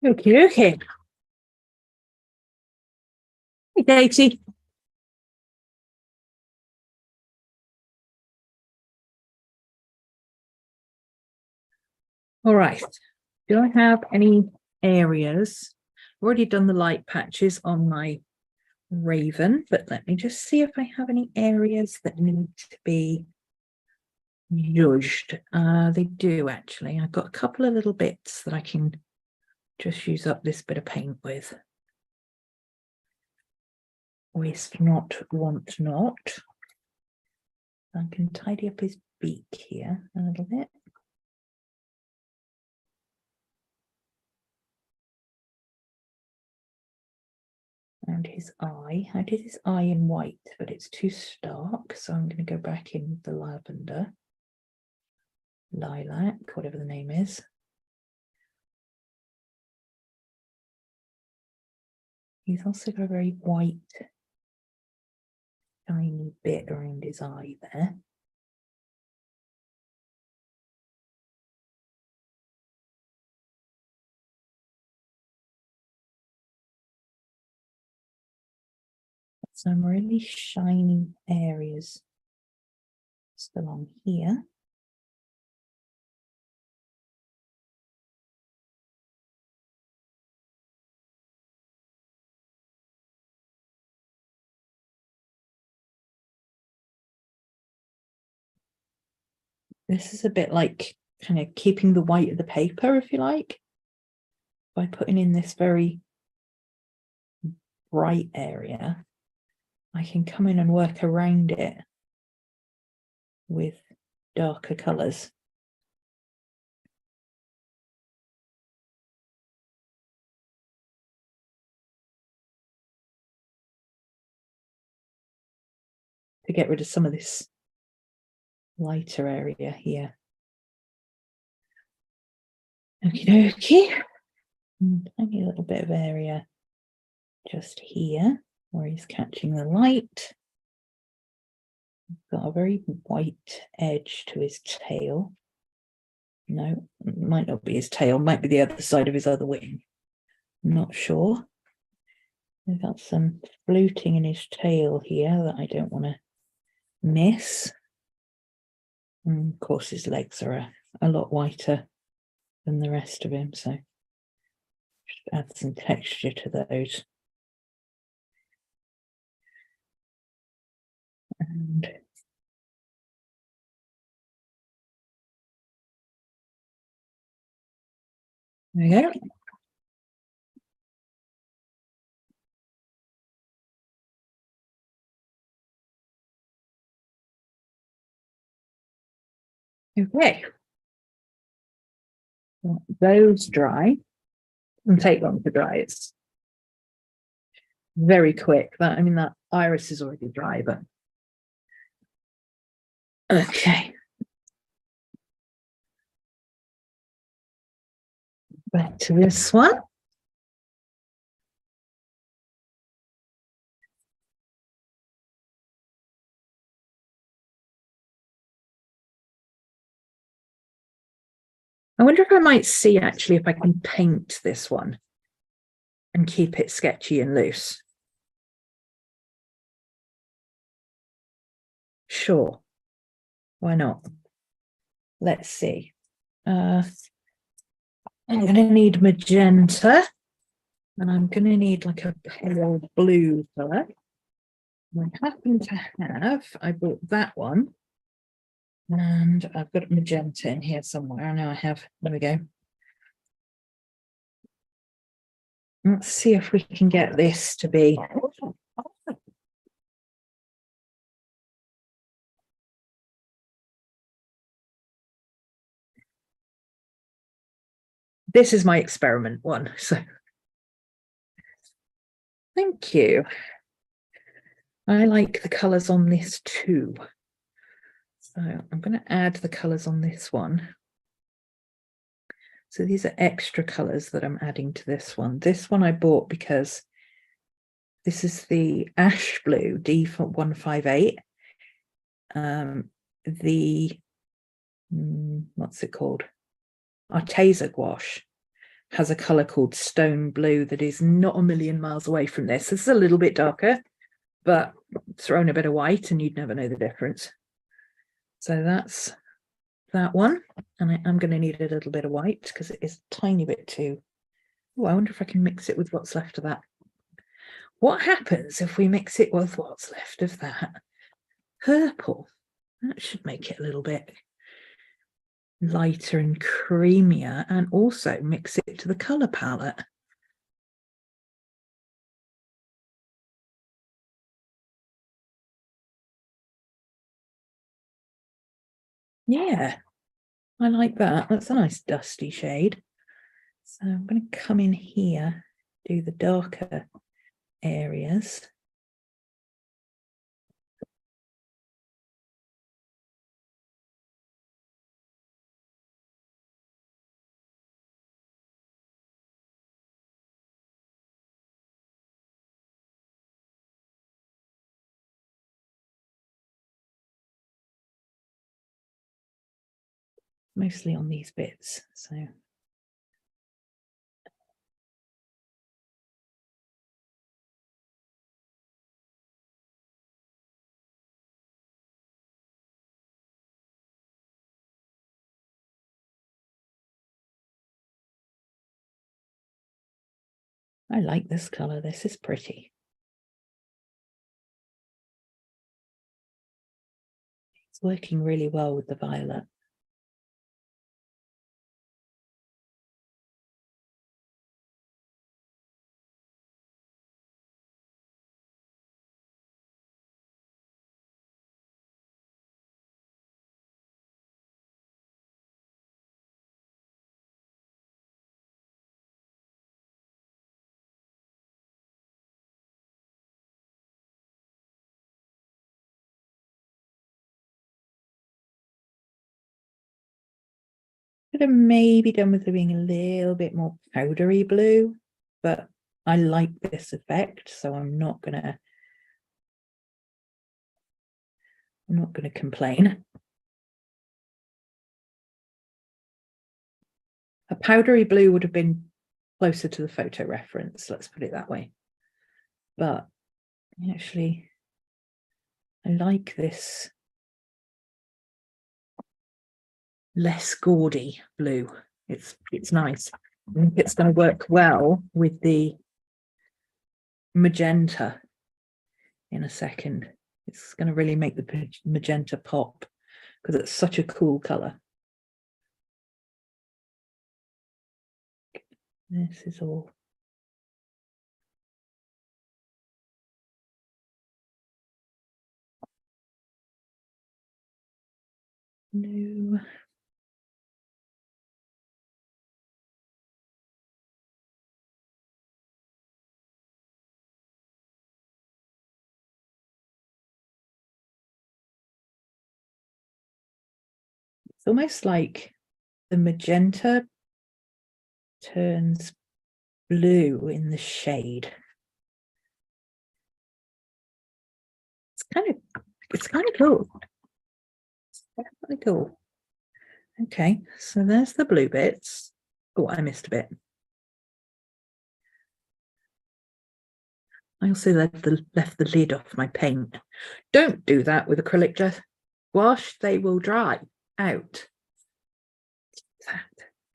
Okay, okay. Hey, Katie. All right. Do I have any areas? I've already done the light patches on my Raven, but let me just see if I have any areas that need to be judged. They do actually. I've got a couple of little bits that I can just use up this bit of paint with. Waste not, want not. I can tidy up his beak here a little bit. And his eye. I did his eye in white, but it's too stark, so I'm going to go back in with the lavender. Lilac, whatever the name is. He's also got a very white, shiny bit around his eye there. Some really shiny areas still on here. This is a bit like kind of keeping the white of the paper, if you like, by putting in this very bright area. I can come in and work around it with darker colours. To get rid of some of this lighter area here. Okie dokie. Tiny little bit of area just here where he's catching the light. Got a very white edge to his tail. No, it might not be his tail, might be the other side of his other wing. I'm not sure. We've got some fluting in his tail here that I don't want to miss. And of course, his legs are a lot whiter than the rest of him, so just add some texture to those. And there we go. Okay. Those dry and take long to dry. It's very quick. That, I mean, that iris is already dry, but okay. Back to this one. I wonder if I might see actually if I can paint this one and keep it sketchy and loose. Sure. Why not? Let's see. I'm going to need magenta, and I'm going to need like a pale blue color. I happen to have, I bought that one, and I've got magenta in here somewhere. I know I have. There we go. Let's see if we can get this to be. This is my experiment one, so thank you. I like the colours on this too. So I'm going to add the colours on this one. So these are extra colours that I'm adding to this one. This one I bought because this is the ash blue D158. The what's it called? Artesa gouache. has a colour called Stone Blue that is not a million miles away from this. This is a little bit darker, but throw in a bit of white and you'd never know the difference. So that's that one. And I'm going to need a little bit of white because it is a tiny bit too. Oh, I wonder if I can mix it with what's left of that. What happens if we mix it with what's left of that purple? That should make it a little bit lighter and creamier, and also mix it to the colour palette. Yeah, I like that. That's a nice dusty shade. So I'm going to come in here, do the darker areas. Mostly on these bits, so I like this colour. This is pretty. It's working really well with the violet. Could have maybe done with it being a little bit more powdery blue, but I like this effect, so I'm not gonna complain. A powdery blue would have been closer to the photo reference, let's put it that way. But actually, I like this less gaudy blue. It's nice. I think it's going to work well with the magenta in a second. It's going to really make the magenta pop because it's such a cool color. This is all new. It's almost like the magenta turns blue in the shade. It's kind of cool. It's definitely cool. Okay, so there's the blue bits. Oh, I missed a bit. I also left the lid off my paint. Don't do that with acrylic gouache. They will dry out.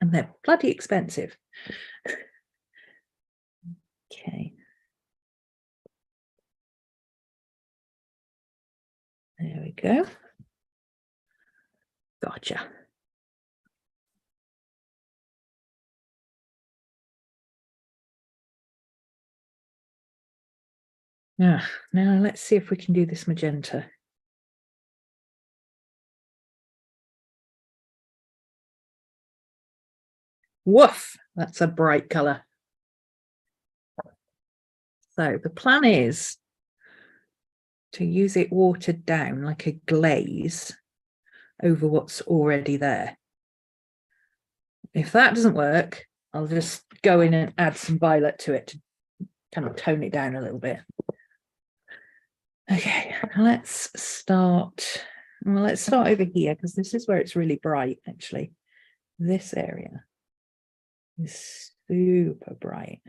And they're bloody expensive. Okay. There we go. Gotcha. Yeah, now let's see if we can do this magenta. Woof, that's a bright color. So the plan is to use it watered down like a glaze over what's already there. If that doesn't work, I'll just go in and add some violet to it to kind of tone it down a little bit. Okay, let's start. Well, let's start over here because this is where it's really bright, actually. This area is super bright.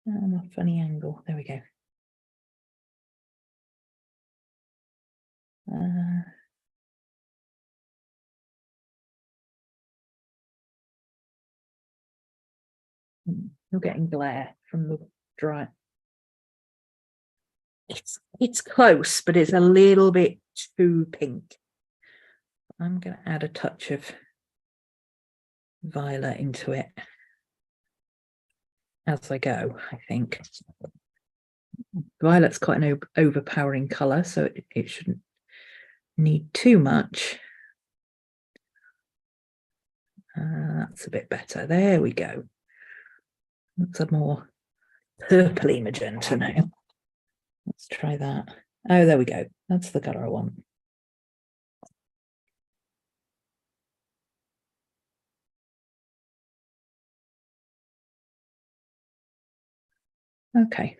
A funny angle. There we go. You're getting glare from the dry. It's close, but it's a little bit too pink. I'm going to add a touch of violet into it as I go, I think. Violet's quite an overpowering colour, so it shouldn't need too much. That's a bit better. There we go. That's a more purpley magenta now. Let's try that. Oh, there we go. That's the colour I want. Okay.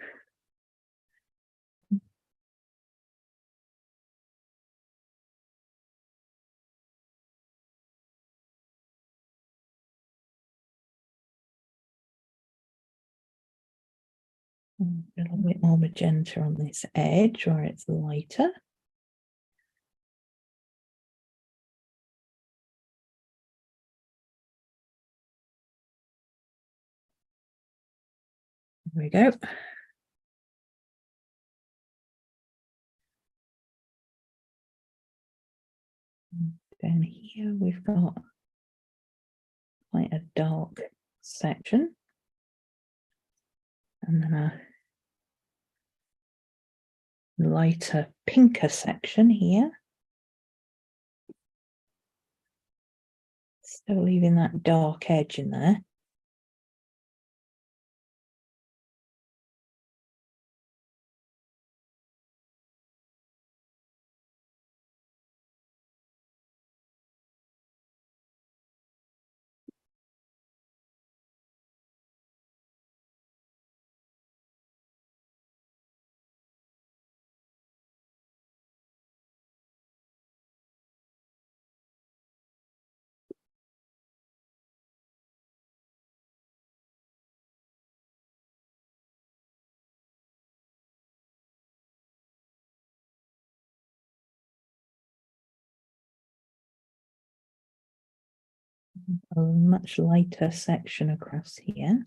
A little bit more magenta on this edge where it's lighter. There we go. Down here we've got quite a dark section, and then a lighter pinker section here. Still leaving that dark edge in there. A much lighter section across here.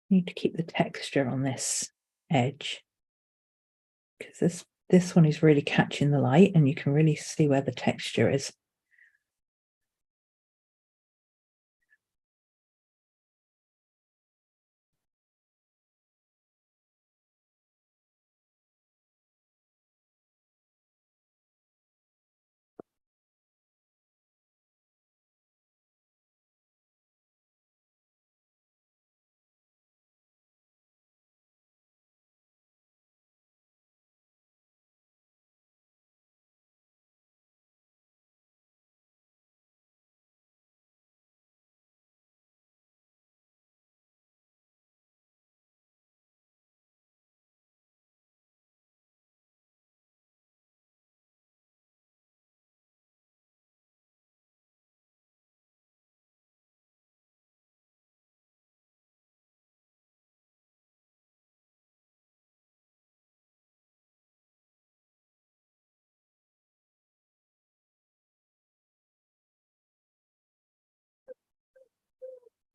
Need to keep the texture on this edge, because this one is really catching the light and you can really see where the texture is.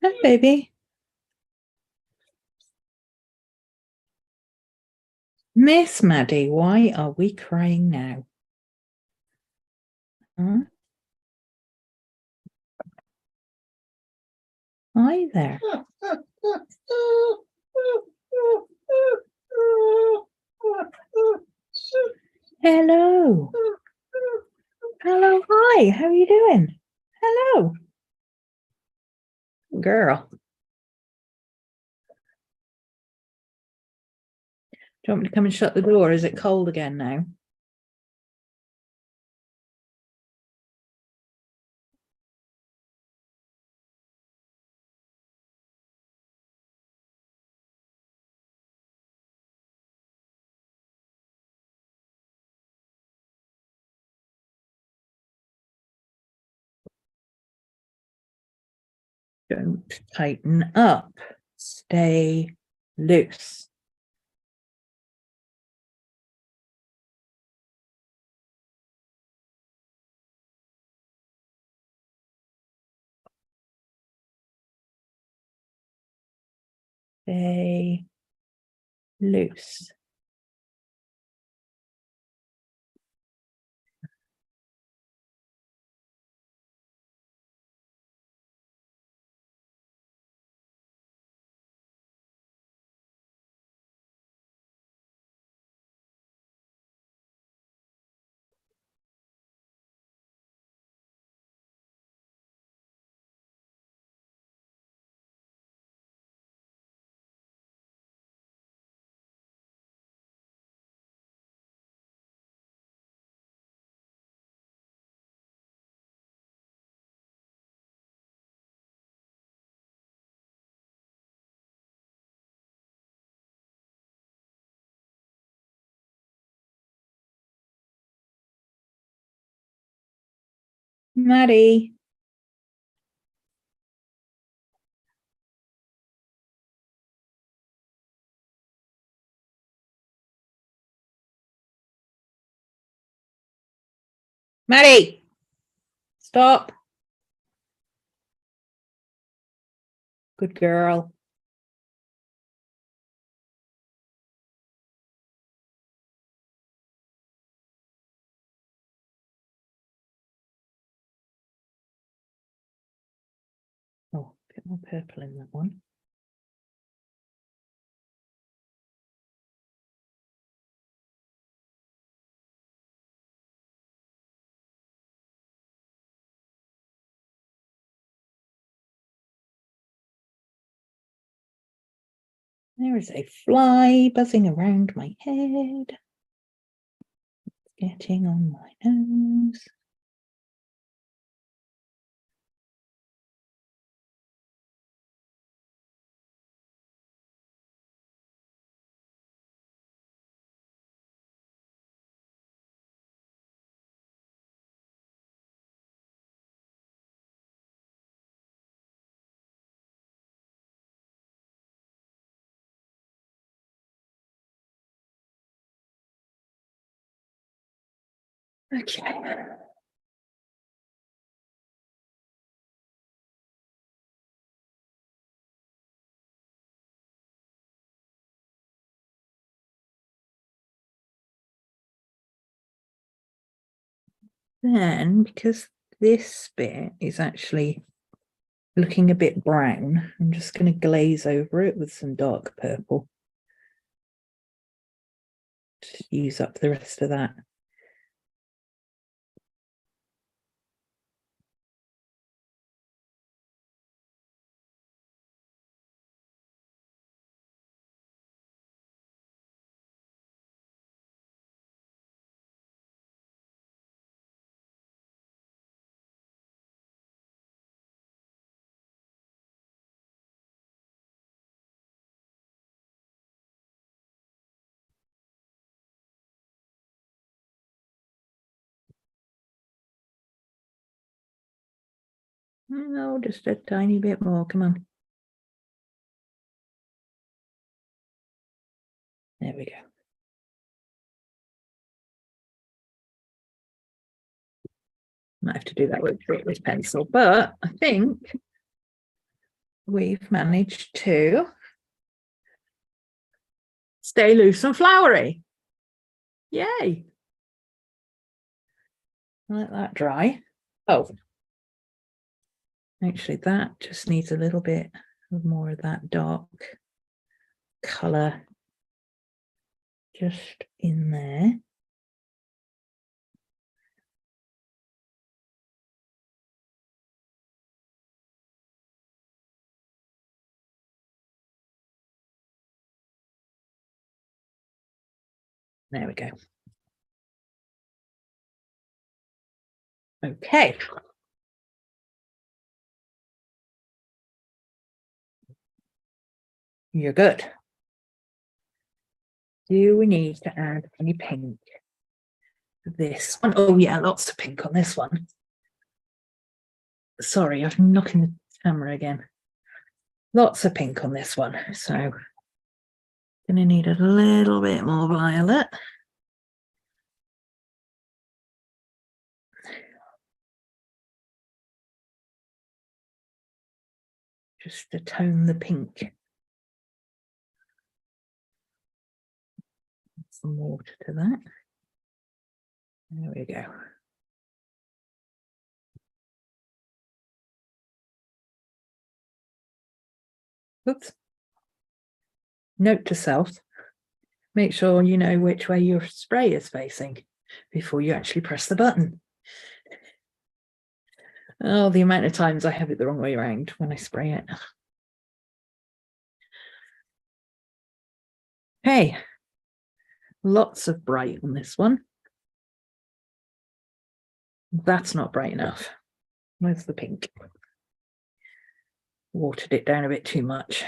Hi, baby. Miss Maddie, why are we crying now? Huh? Hi there. Hello. Hello, hi, how are you doing? Hello. Girl. Do you want me to come and shut the door? Is it cold again now? Don't tighten up. Stay loose. Stay loose. Maddie. Maddie. Stop. Good girl. Oh, a bit more purple in that one. There is a fly buzzing around my head. Getting on my nose. Okay. Then, because this bit is actually looking a bit brown, I'm just going to glaze over it with some dark purple. Just use up the rest of that. No, just a tiny bit more. Come on. There we go. Might have to do that with this pencil, but I think we've managed to stay loose and flowery. Yay. Let that dry. Oh, actually that just needs a little bit more of that dark color just in there. There we go. Okay. You're good. Do we need to add any pink to this one? Oh yeah, lots of pink on this one. Sorry, I'm knocking the camera again. Lots of pink on this one. So gonna need a little bit more violet. Just to tone the pink. Some water to that. There we go. Oops. Note to self, make sure you know which way your spray is facing before you actually press the button. Oh, the amount of times I have it the wrong way around when I spray it. Hey, lots of bright on this one. That's not bright enough. Where's the pink? Watered it down a bit too much.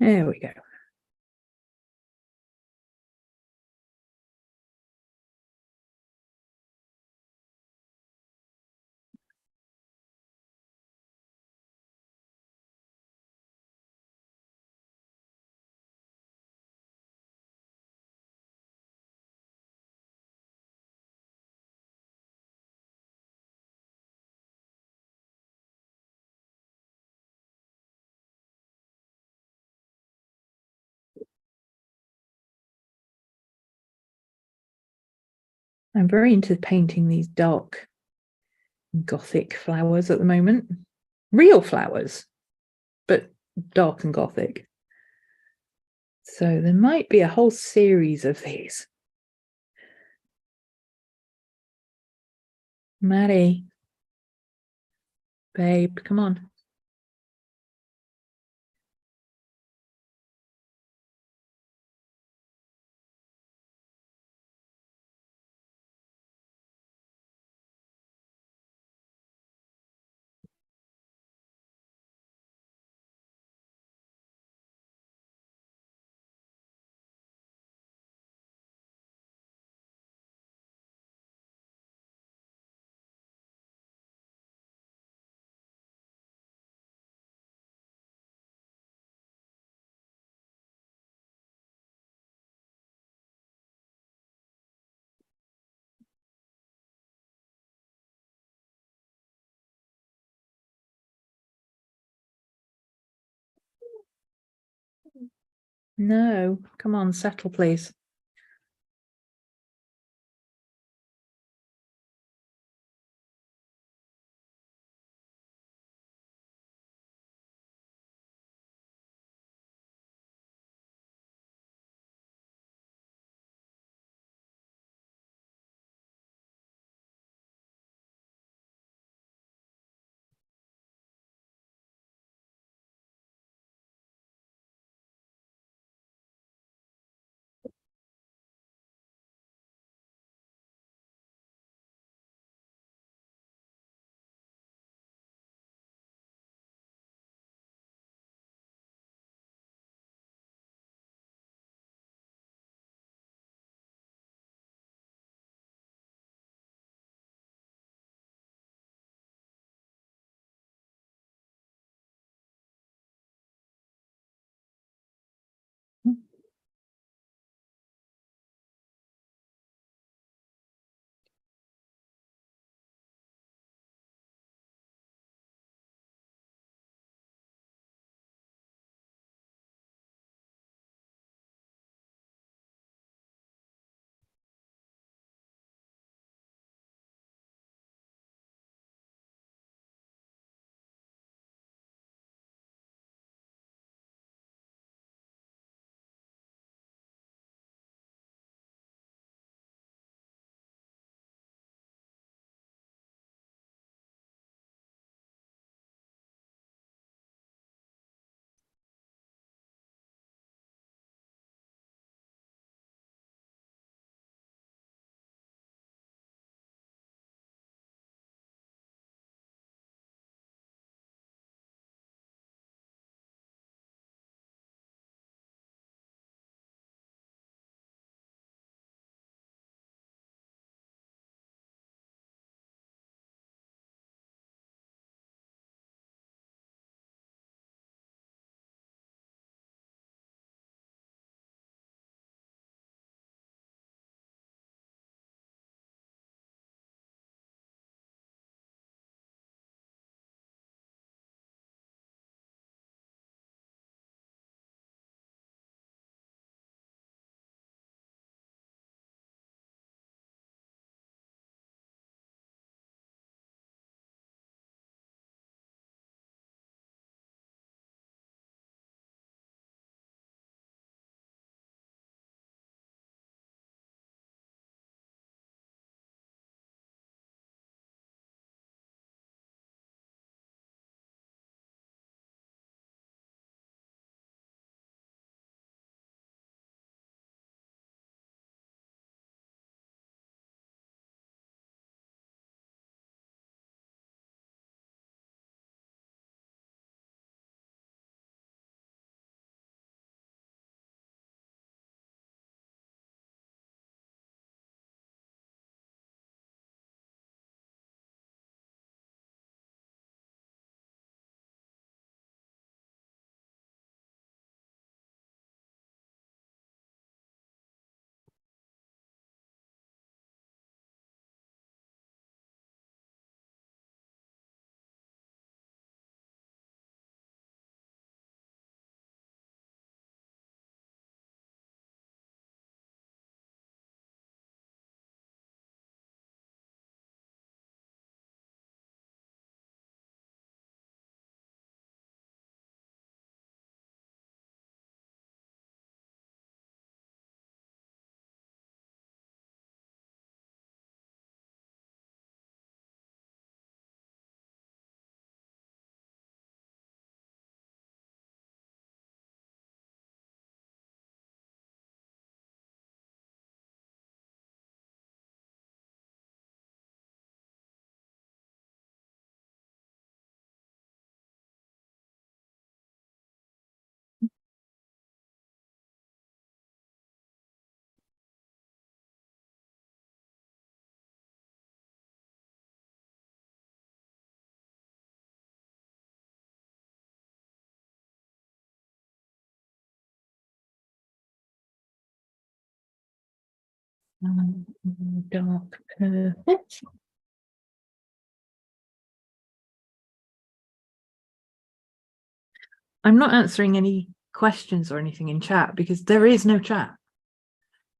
There we go. I'm very into painting these dark Gothic flowers at the moment. Real flowers, but dark and Gothic. So there might be a whole series of these. Maddie, babe, come on. No, come on, settle, please. Dark purple. I'm not answering any questions or anything in chat because there is no chat.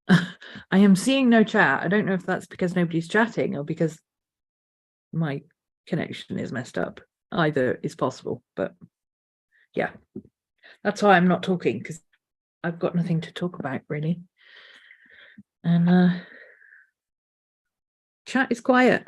I am seeing no chat. I don't know if that's because nobody's chatting or because my connection is messed up. Either is possible, but yeah, that's why I'm not talking, because I've got nothing to talk about really. And chat is quiet.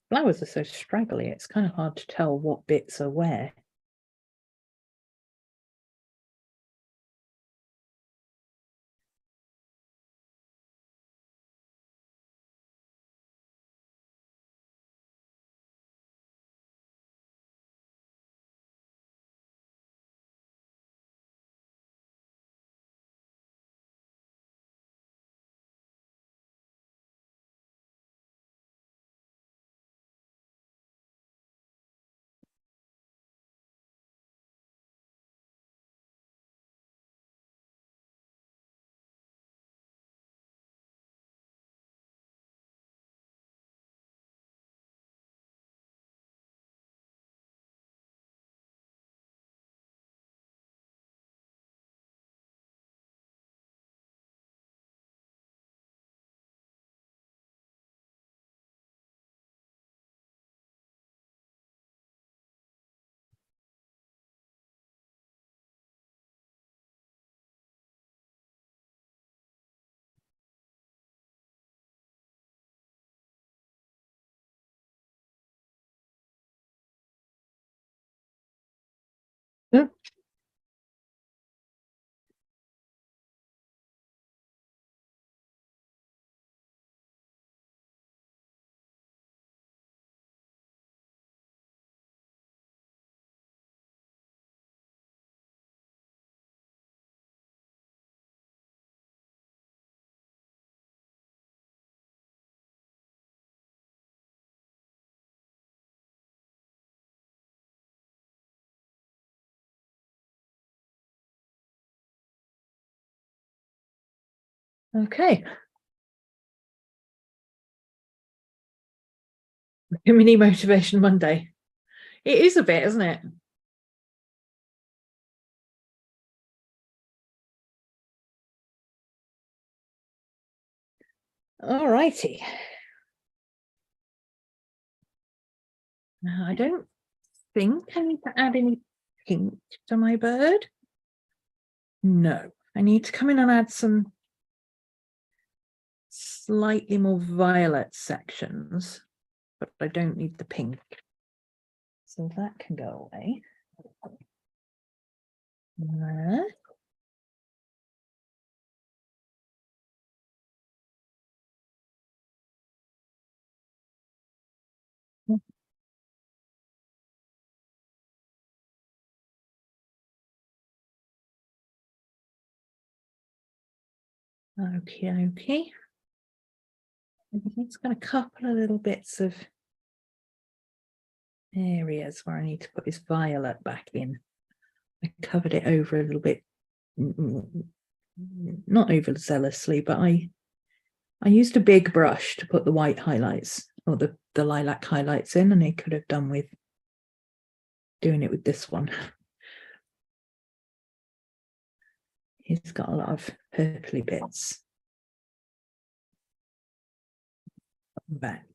Flowers are so straggly, it's kind of hard to tell what bits are where. Mm. Okay. Mini Motivation Monday. It is a bit, isn't it? All righty. Now, I don't think I need to add any pink to my bird. No, I need to come in and add some slightly more violet sections, but I don't need the pink. So that can go away. There. Okay. It's got a couple of little bits of areas where I need to put this violet back in. I covered it over a little bit, not overzealously, but I used a big brush to put the white highlights or the lilac highlights in, and I could have done with doing it with this one. It's got a lot of purpley bits. Back.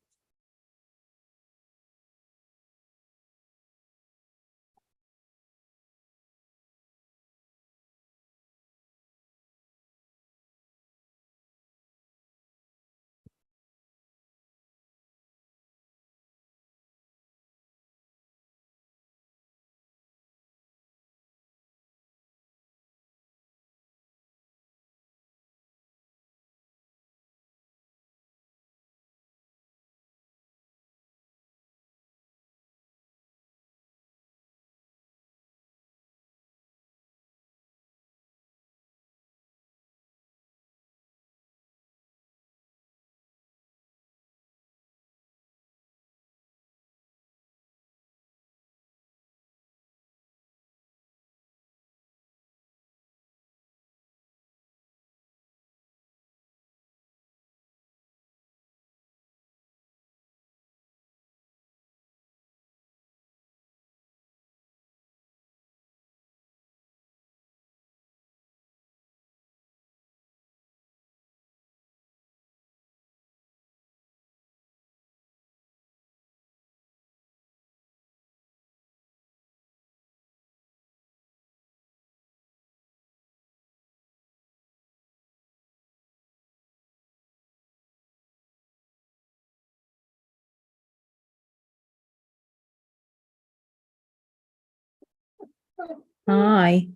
Hi.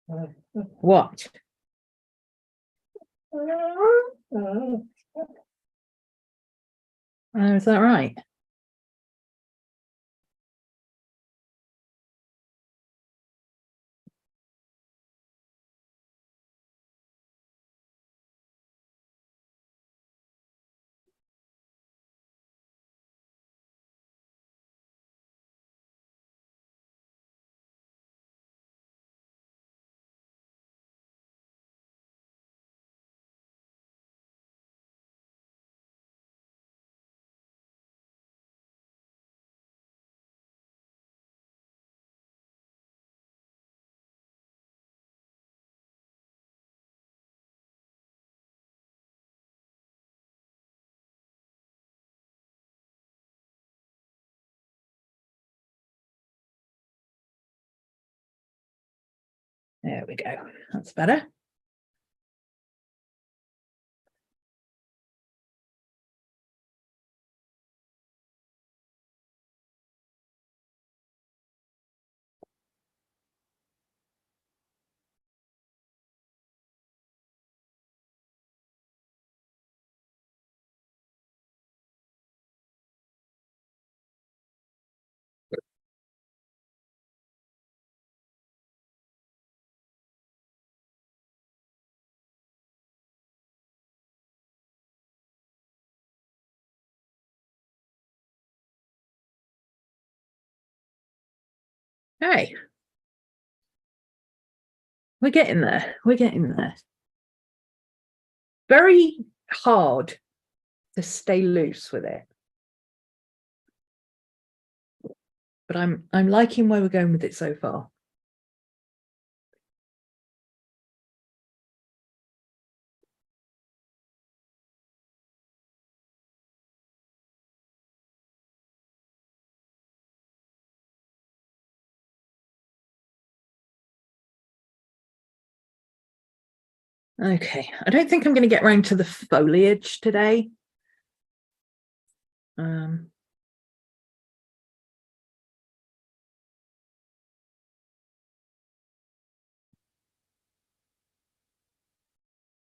What? Oh, is that right? There we go. That's better. Hey, we're getting there. We're getting there. Very hard to stay loose with it. but I'm liking where we're going with it so far. Okay, I don't think I'm going to get round to the foliage today.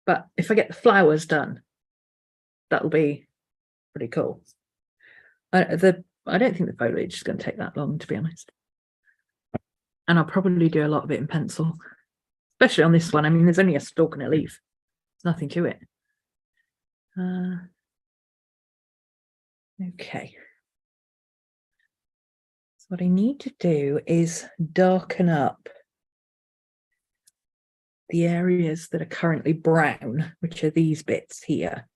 But if I get the flowers done, that'll be pretty cool. I don't think the foliage is going to take that long, to be honest. And I'll probably do a lot of it in pencil, especially on this one. I mean, there's only a stalk and a leaf. There's nothing to it. Okay. So what I need to do is darken up the areas that are currently brown, which are these bits here.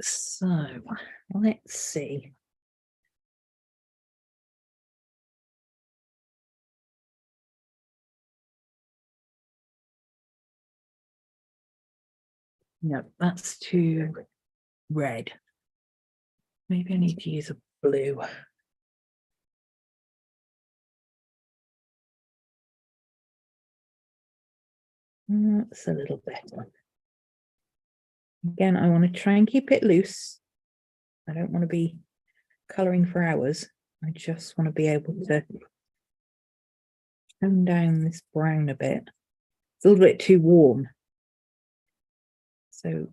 So let's see. No, that's too red. Maybe I need to use a blue. That's a little better. Again, I want to try and keep it loose. I don't want to be colouring for hours. I just want to be able to tone down this brown a bit. It's a little bit too warm. So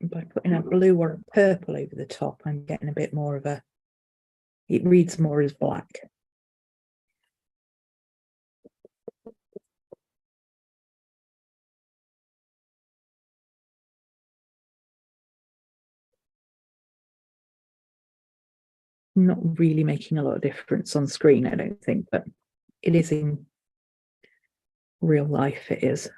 by putting a blue or a purple over the top, I'm getting a bit more of a, it reads more as black. Not really making a lot of difference on screen, I don't think, but it is in real life, it is.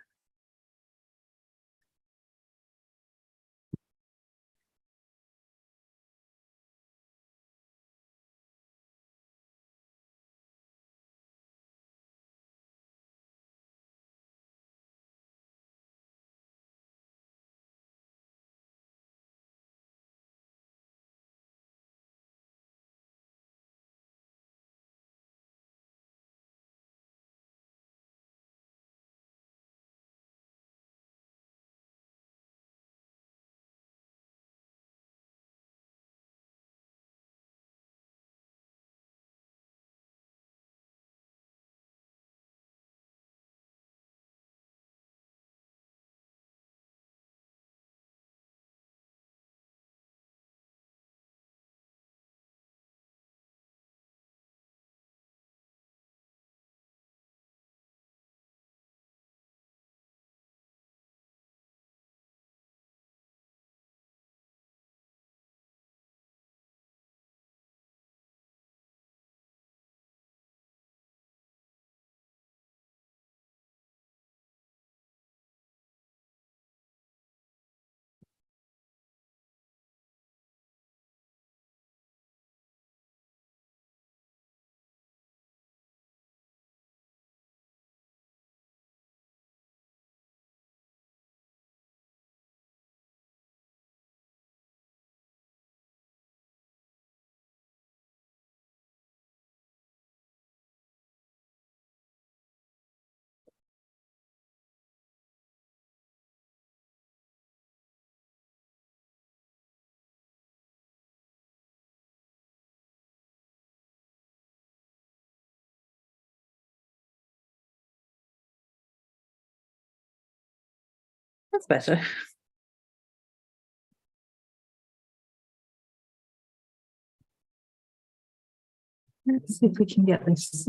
That's better. Let's see if we can get this.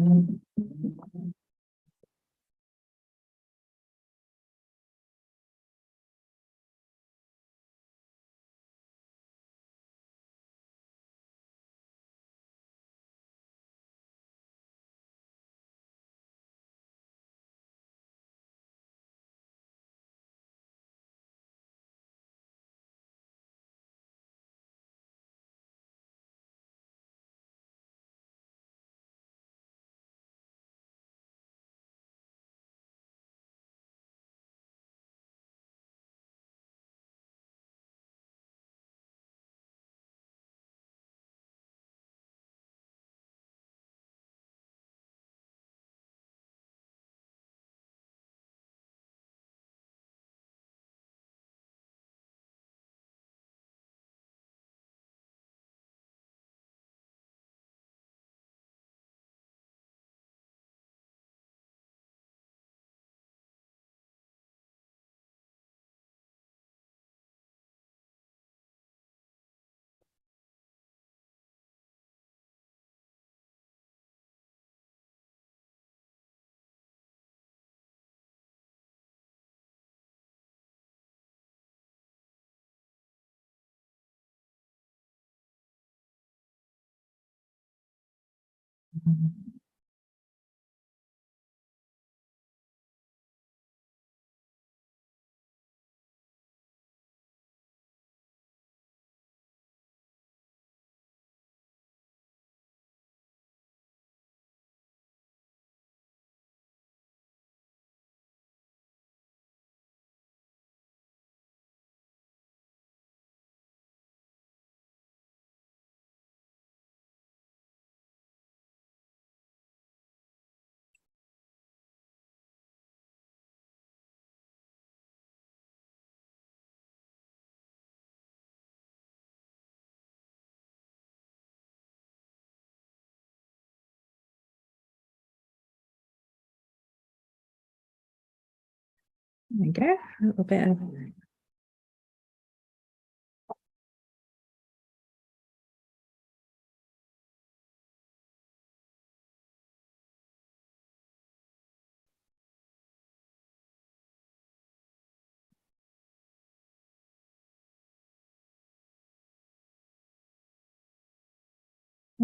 There we go. A little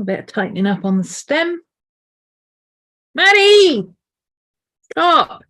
bit of tightening up on the stem. Maddie, stop.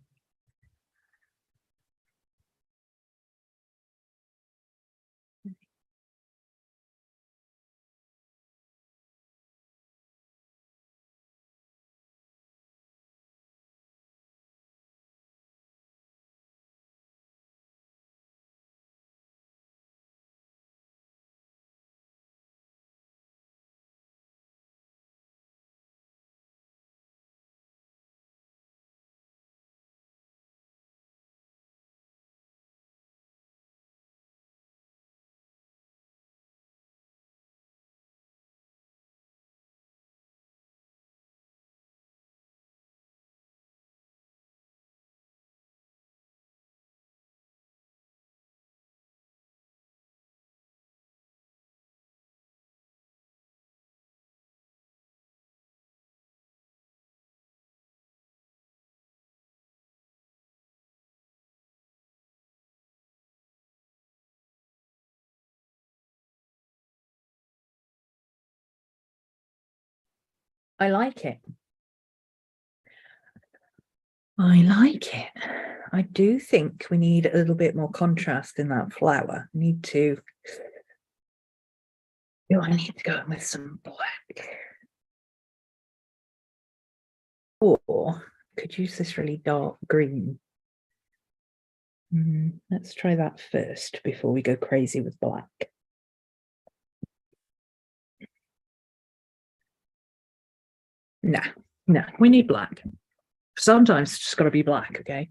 I like it. I like it. I do think we need a little bit more contrast in that flower. I need to go in with some black. Or could use this really dark green. Let's try that first before we go crazy with black. No, we need black. Sometimes it's just got to be black, okay?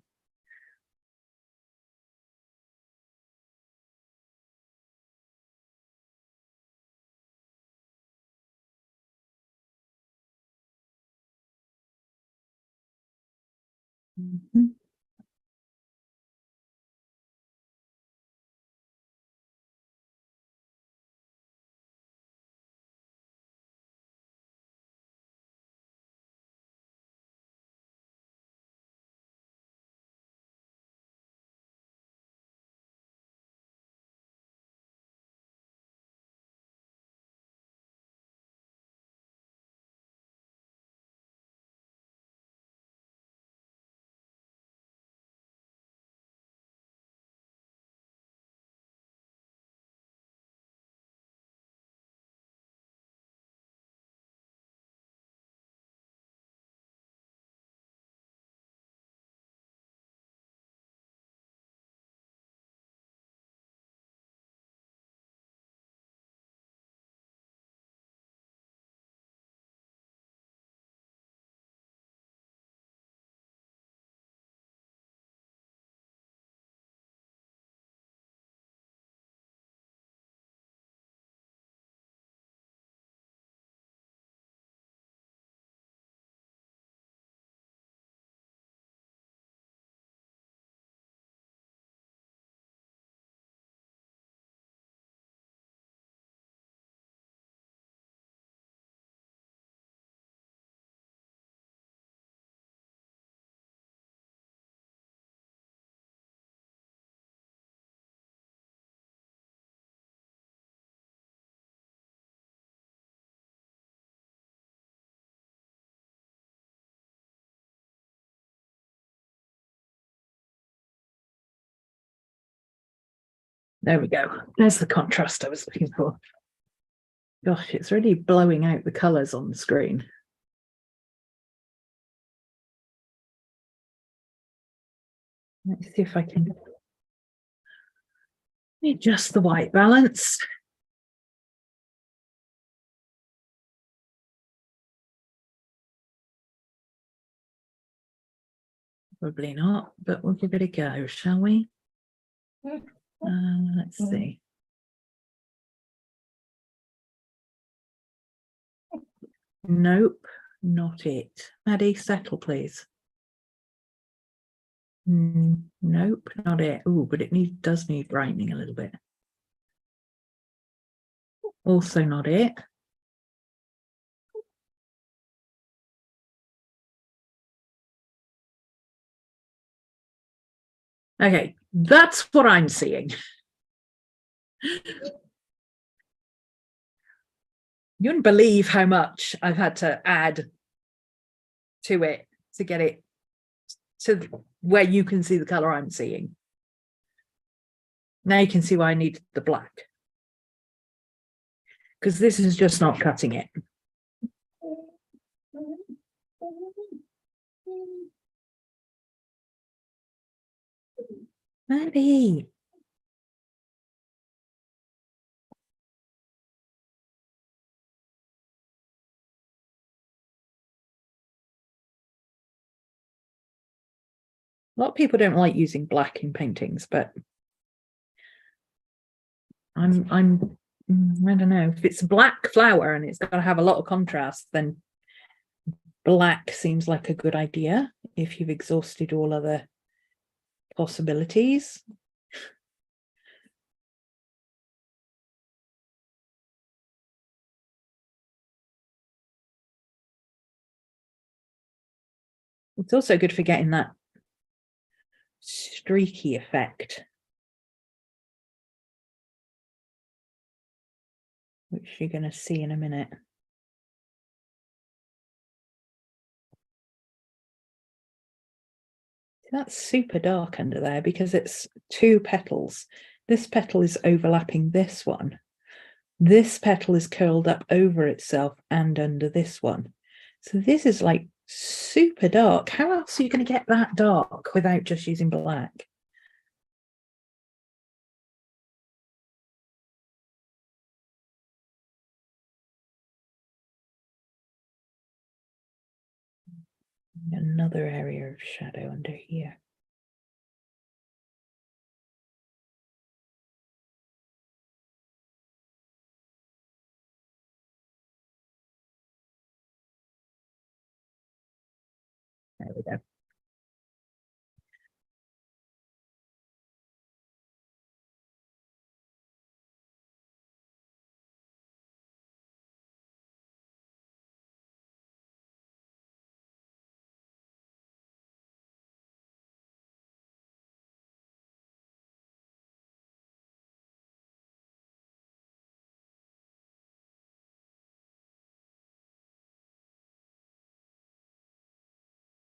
There we go. There's the contrast I was looking for. Gosh, it's really blowing out the colours on the screen. Let's see if I can adjust the white balance. Probably not, but we'll give it a go, shall we? Let's see. Nope, not it. Maddie, settle, please. Nope, not it. Oh, but it does need brightening a little bit. Also not it. Okay, that's what I'm seeing. You wouldn't believe how much I've had to add to it to get it to where you can see the color I'm seeing. Now you can see why I need the black, because this is just not cutting it. Maddie. A lot of people don't like using black in paintings, but I don't know, if it's a black flower and it's got to have a lot of contrast, then black seems like a good idea if you've exhausted all other possibilities. It's also good for getting that streaky effect, which you're going to see in a minute. That's super dark under there because it's two petals. This petal is overlapping this one. This petal is curled up over itself and under this one. So this is like super dark. How else are you going to get that dark without just using black? Another area of shadow under here. There we go.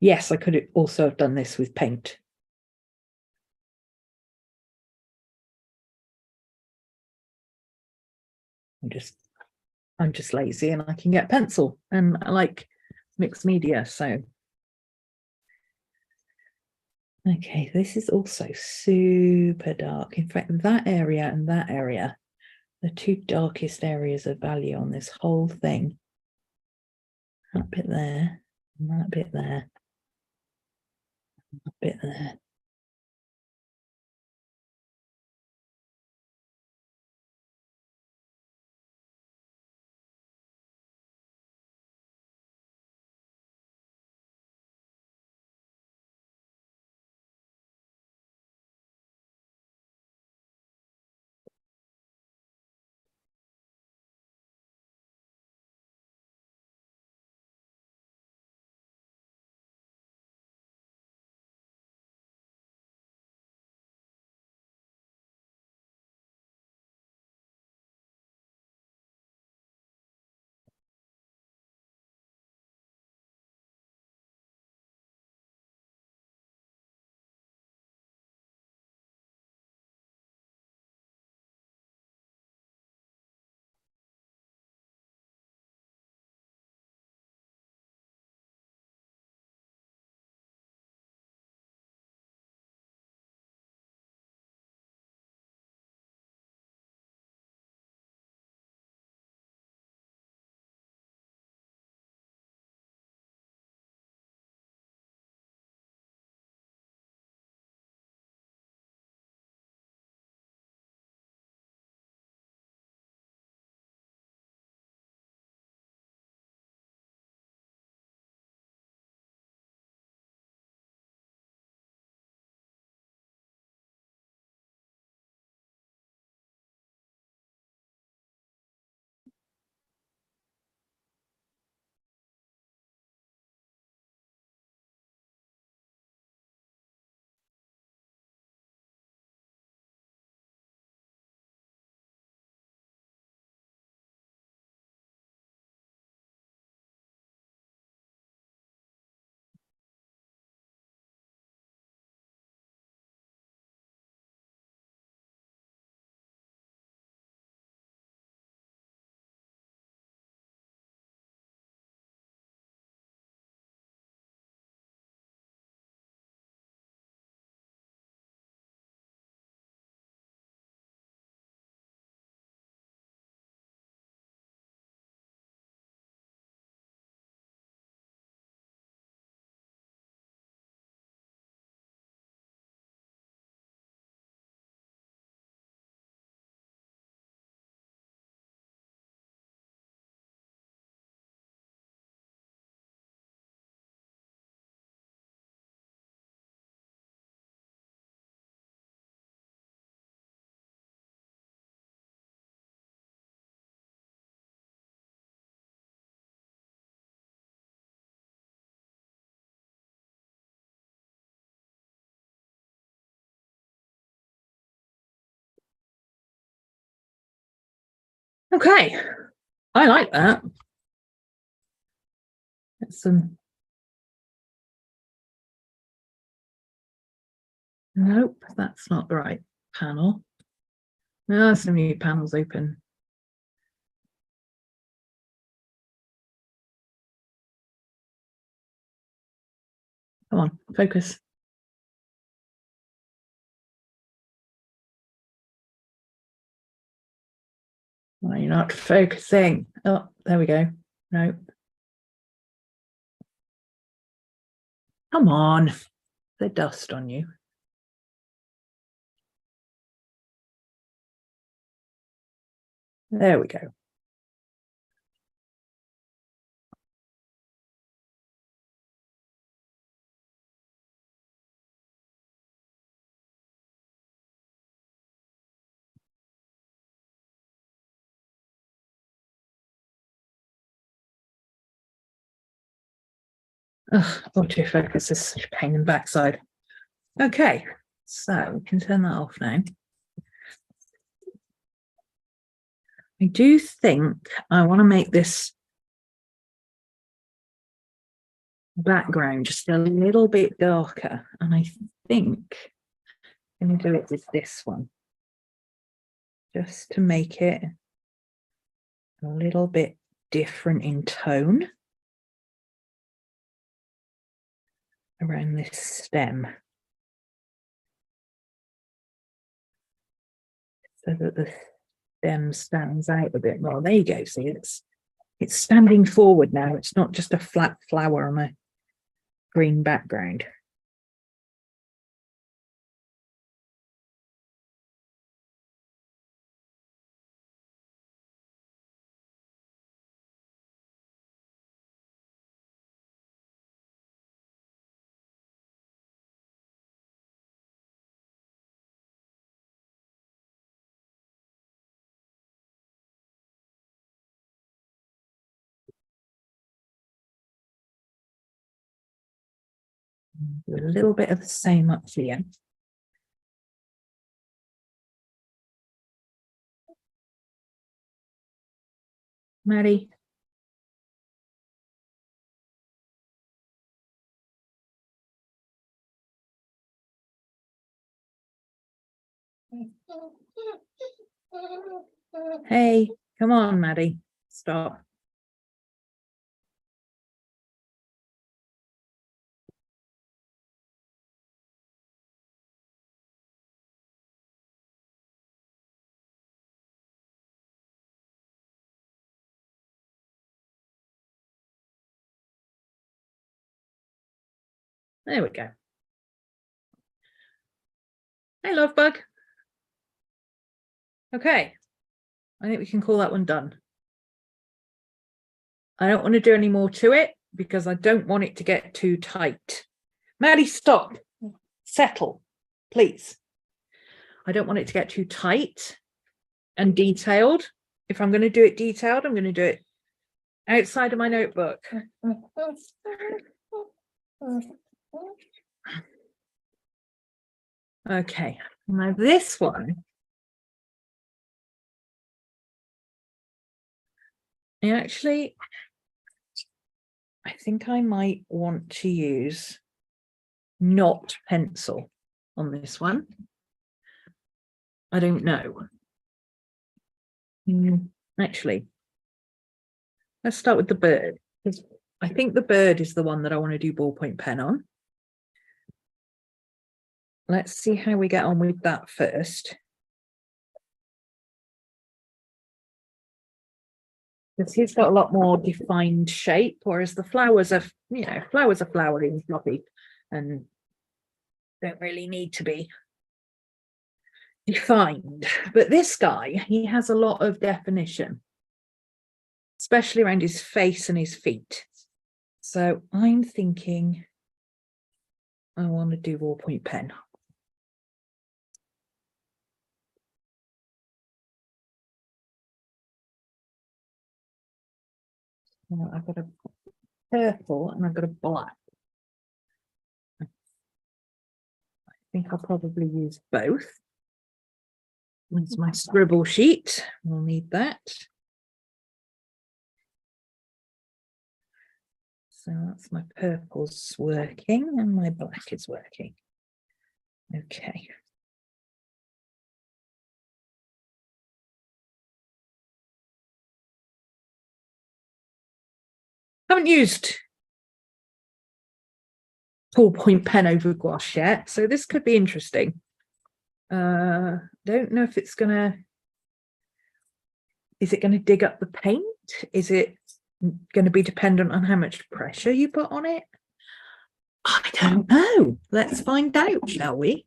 Yes, I could also have done this with paint. I'm just lazy and I can get pencil and I like mixed media, so. Okay, this is also super dark. In fact, that area and that area, the two darkest areas of value on this whole thing. That bit there, and that bit there, that bit there. Okay, I like that. That's some. Nope, that's not the right panel. No, some new panels open. Come on, focus. Well, you're not focusing. Oh, there we go. No. Come on. There's dust on you. There we go. Ugh, autofocus is such a pain in the backside. Okay, so we can turn that off now. I do think I want to make this background just a little bit darker, and I think I'm going to do it with this one just to make it a little bit different in tone around this stem, so that the stem stands out a bit more. There you go. See, it's standing forward now. It's not just a flat flower on a green background. Do a little bit of the same up here. Maddie. Hey, come on, Maddie. Stop. There we go. Hey, love bug. Okay, I think we can call that one done. I don't want to do any more to it because I don't want it to get too tight. Maddie, stop. Settle, please. I don't want it to get too tight and detailed. If I'm going to do it detailed, I'm going to do it outside of my notebook. Okay, now this one, I think I might want to use not pencil on this one. I don't know. Actually, let's start with the bird, because I think the bird is the one that I want to do ballpoint pen on. Let's see how we get on with that first. Because he's got a lot more defined shape, whereas the flowers are, flowers are flowery and floppy and don't really need to be defined. But this guy, he has a lot of definition, especially around his face and his feet. So I'm thinking I want to do ballpoint pen. Well, I've got a purple and I've got a black. I think I'll probably use both. There's my scribble sheet. We'll need that. So that's my purple's working and my black is working. Okay. Haven't used ballpoint pen over gouache yet, so this could be interesting. Don't know if it's gonna, is it gonna dig up the paint? Is it gonna be dependent on how much pressure you put on it? I don't know. Let's find out, shall we?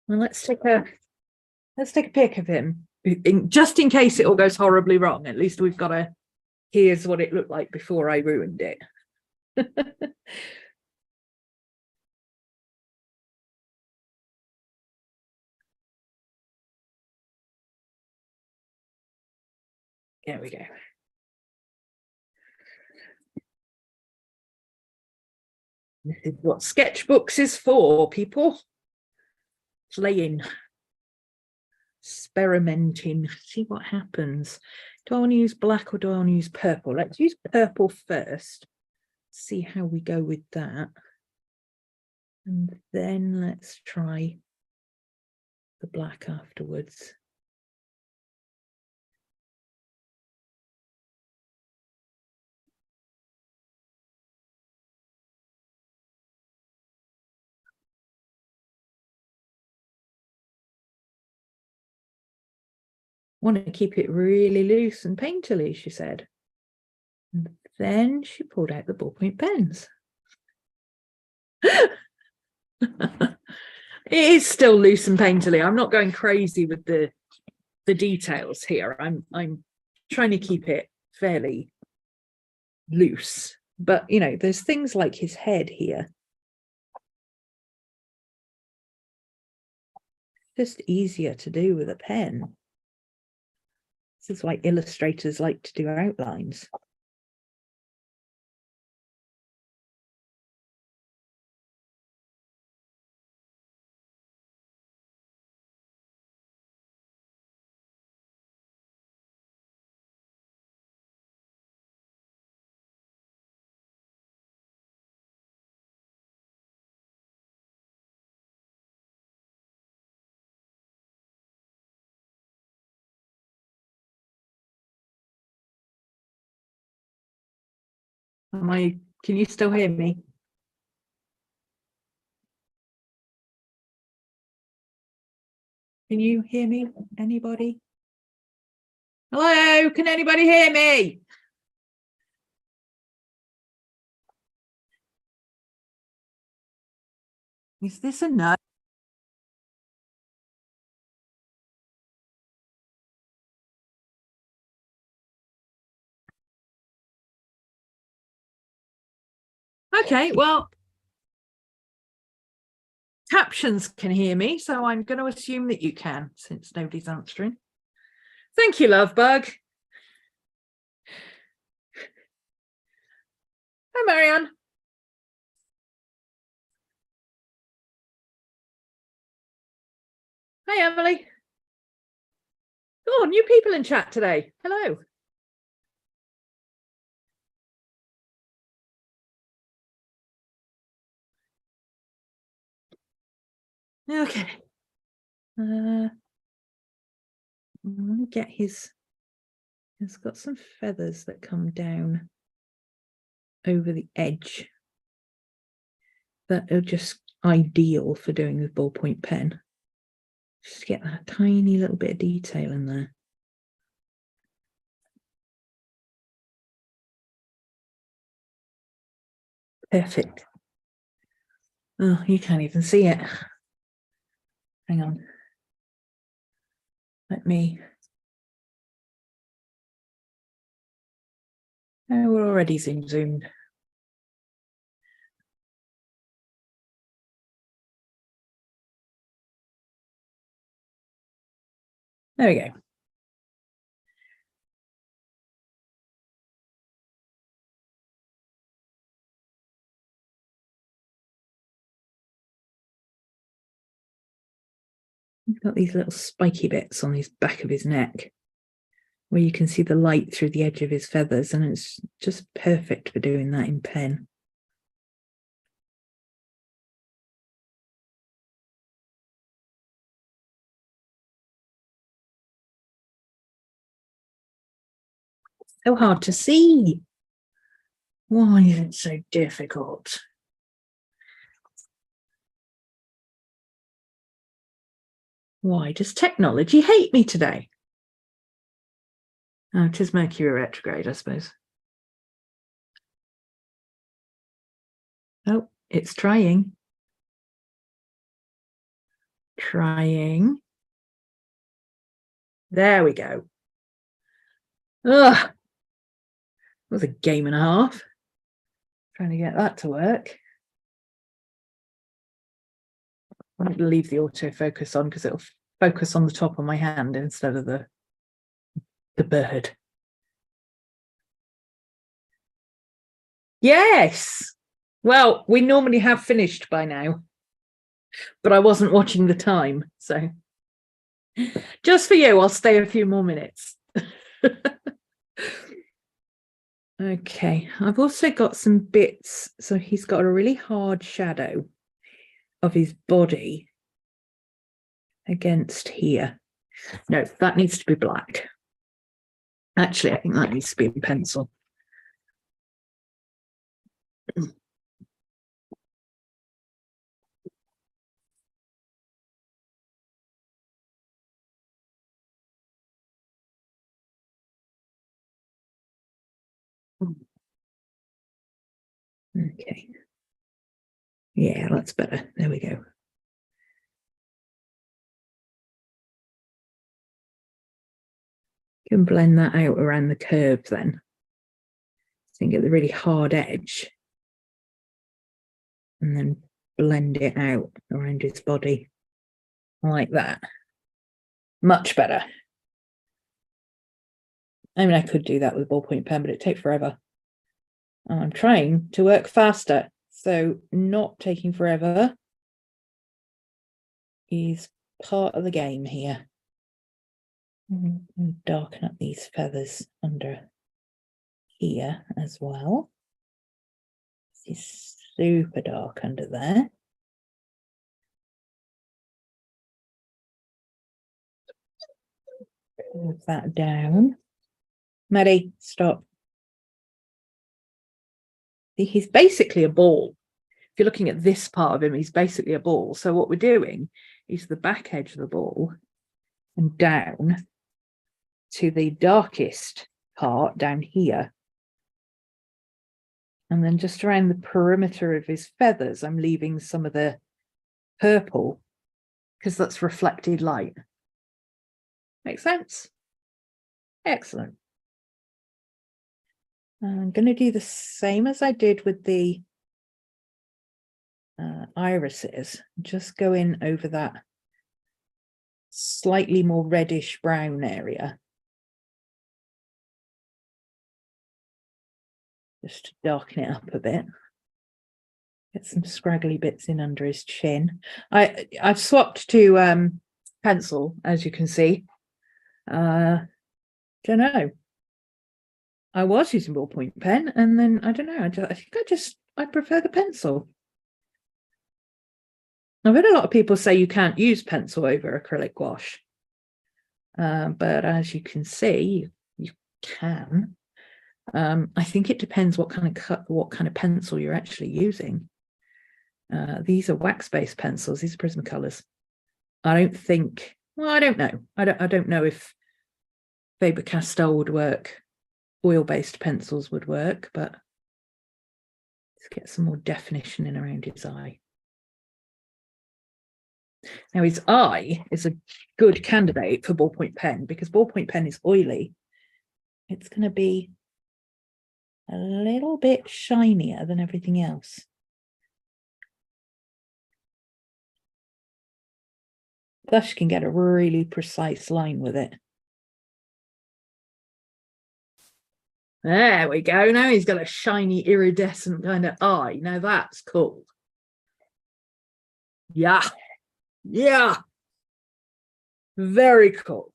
Well, let's take a pic of him, just in case it all goes horribly wrong. At least we've got a, here's what it looked like before I ruined it. There we go. This is what sketchbooks is for, people. Playing, experimenting, see what happens. Do I want to use black or do I want to use purple? Let's use purple first. See how we go with that. And then let's try the black afterwards. Want to keep it really loose and painterly, she said. And then she pulled out the ballpoint pens. It is still loose and painterly. I'm not going crazy with the details here. I'm trying to keep it fairly loose. But you know, there's things like his head here. Just easier to do with a pen. This is why illustrators like to do outlines. Can you still hear me? Can you hear me? Anybody? Hello, can anybody hear me? Is this a no? Okay, well, captions can hear me, so I'm going to assume that you can, since nobody's answering. Thank you, love bug. Hi, Marianne. Hi, Emily. Oh, new people in chat today. Hello. Okay. I'm going to get his, it's got some feathers that come down over the edge that are just ideal for doing with ballpoint pen. Just get that tiny little bit of detail in there. Perfect. Oh, you can't even see it. Hang on. Let me. Oh, we're already zoomed. There we go. He's got these little spiky bits on his back of his neck, where you can see the light through the edge of his feathers, and it's just perfect for doing that in pen. So hard to see. Why is it so difficult? Why does technology hate me today? Oh, it is Mercury retrograde, I suppose. Oh, it's trying. Trying. There we go. Ugh. That was a game and a half. Trying to get that to work. I'm going to leave the autofocus on because it'll focus on the top of my hand instead of the bird. Yes. Well, we normally have finished by now, but I wasn't watching the time. So just for you, I'll stay a few more minutes. Okay, I've also got some bits. So he's got a really hard shadow of his body against here. No, that needs to be black. Actually, I think that needs to be in pencil. Okay. Yeah, that's better. There we go. You can blend that out around the curve then. So you get the really hard edge. And then blend it out around his body like that. Much better. I mean, I could do that with a ballpoint pen, but it'd take forever. I'm trying to work faster, so not taking forever is part of the game here. And darken up these feathers under here as well. This is super dark under there. Move that down. Maddie, stop. He's basically a ball. If you're looking at this part of him, he's basically a ball. So what we're doing is the back edge of the ball and down to the darkest part down here. And then just around the perimeter of his feathers, I'm leaving some of the purple because that's reflected light. Make sense? Excellent. I'm going to do the same as I did with the irises. Just go in over that slightly more reddish brown area. Just to darken it up a bit. Get some scraggly bits in under his chin. I've swapped to pencil, as you can see. Don't know. I was using ballpoint pen, and then I don't know. I think I prefer the pencil. I've heard a lot of people say you can't use pencil over acrylic gouache, but as you can see, you can. I think it depends what kind of pencil you're actually using. These are wax-based pencils. These are Prismacolors. I don't think. Well, I don't know. I don't know if Faber-Castell would work. Oil-based pencils would work, but let's get some more definition in around his eye. Now, his eye is a good candidate for ballpoint pen because ballpoint pen is oily. It's going to be a little bit shinier than everything else. Plus, you can get a really precise line with it. There we go. Now he's got a shiny, iridescent kind of eye. Now that's cool. Yeah. Yeah. Very cool.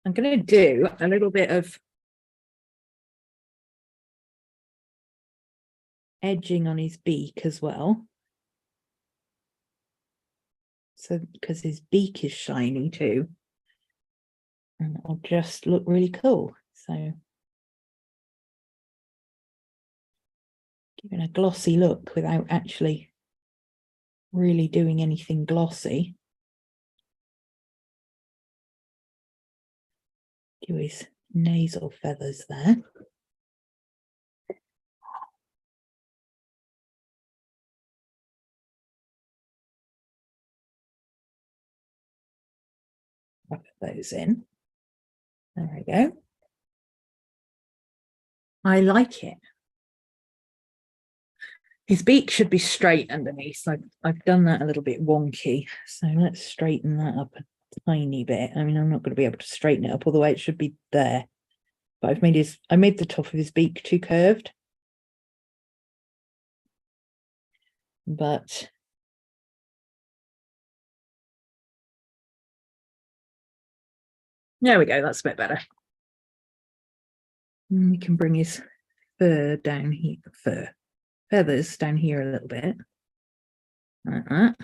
I'm going to do a little bit of edging on his beak as well. So, because his beak is shiny too. And it'll just look really cool. So, giving a glossy look without actually really doing anything glossy. Do his nasal feathers there. Rub those in. There we go. I like it. His beak should be straight underneath. So I've done that a little bit wonky. So let's straighten that up a tiny bit. I mean, I'm not going to be able to straighten it up all the way. It should be there. But I made the top of his beak too curved. But there we go. That's a bit better. And we can bring his fur down here. Feathers down here a little bit. Like that.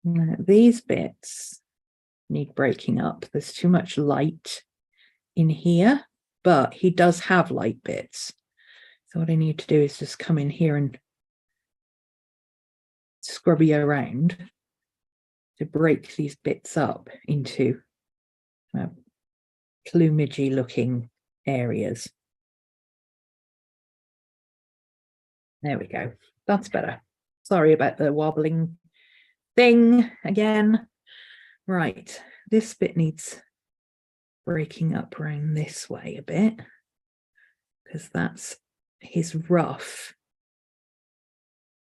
Now, these bits need breaking up. There's too much light in here, but he does have light bits. So what I need to do is just come in here and scrubby around to break these bits up into plumagey looking areas. There we go. That's better. Sorry about the wobbling thing again. Right, this bit needs breaking up around this way a bit because that's his ruff.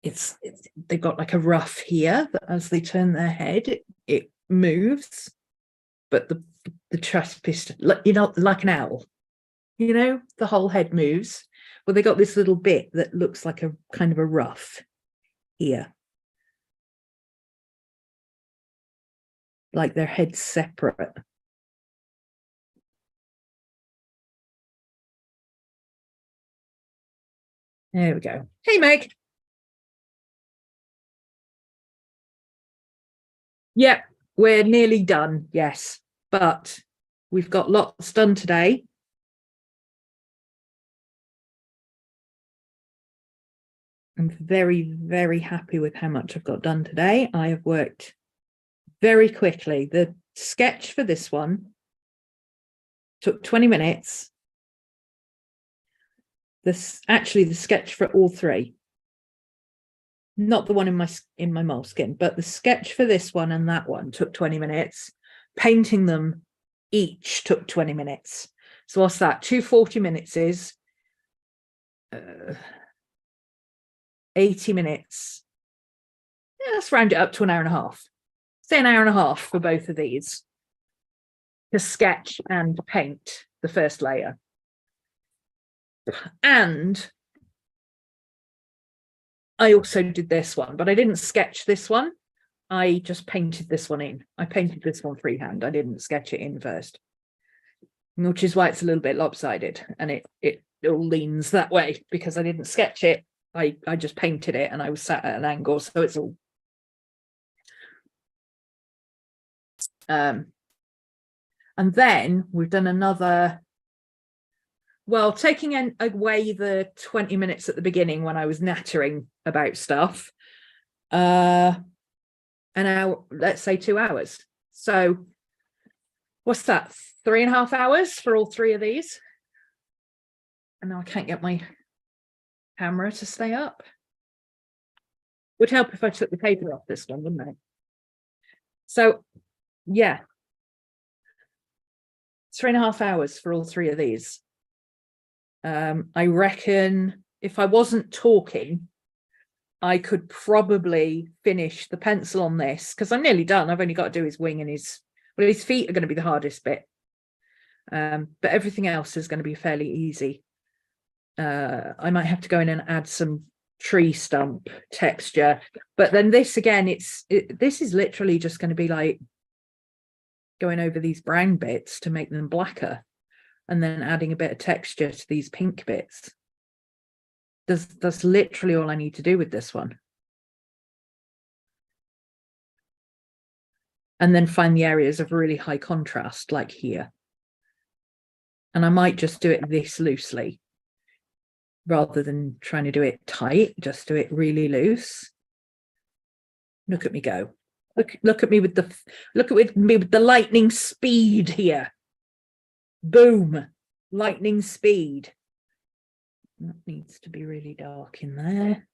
They've got like a ruff here that as they turn their head, it moves, but the trust piston, you know, like an owl, you know, the whole head moves. Well, they got this little bit that looks like a kind of a ruff here, like their head's separate. There we go. Hey, Meg. Yep, we're nearly done, yes, but we've got lots done today. I'm very, very happy with how much I've got done today. I have worked very quickly. The sketch for this one took 20 minutes. Actually the sketch for all three, not the one in my moleskin, but the sketch for this one and that one took 20 minutes. Painting them each took 20 minutes. So what's that? 240 minutes is 80 minutes. Yeah, let's round it up to an hour and a half. Say an hour and a half for both of these to sketch and paint the first layer. And I also did this one, but I didn't sketch this one. I just painted this one in. I painted this one freehand. I didn't sketch it in first, which is why it's a little bit lopsided and it all leans that way because I didn't sketch it. I just painted it and I was sat at an angle, so it's all and then we've done another, well, taking away the 20 minutes at the beginning when I was nattering about stuff, an hour, let's say 2 hours. So what's that, 3.5 hours for all three of these? And now I can't get my camera to stay up. Would help if I took the paper off this one, wouldn't it? So yeah, 3.5 hours for all three of these. I reckon if I wasn't talking, I could probably finish the pencil on this because I'm nearly done. I've only got to do his wing and his feet are going to be the hardest bit. But everything else is going to be fairly easy. I might have to go in and add some tree stump texture, but then this again, this is literally just going to be like going over these brown bits to make them blacker, and then adding a bit of texture to these pink bits. That's literally all I need to do with this one. And then find the areas of really high contrast, like here. And I might just do it this loosely, rather than trying to do it tight, just do it really loose. Look at me go. Look at me with the lightning speed here. Boom. Lightning speed. That needs to be really dark in there.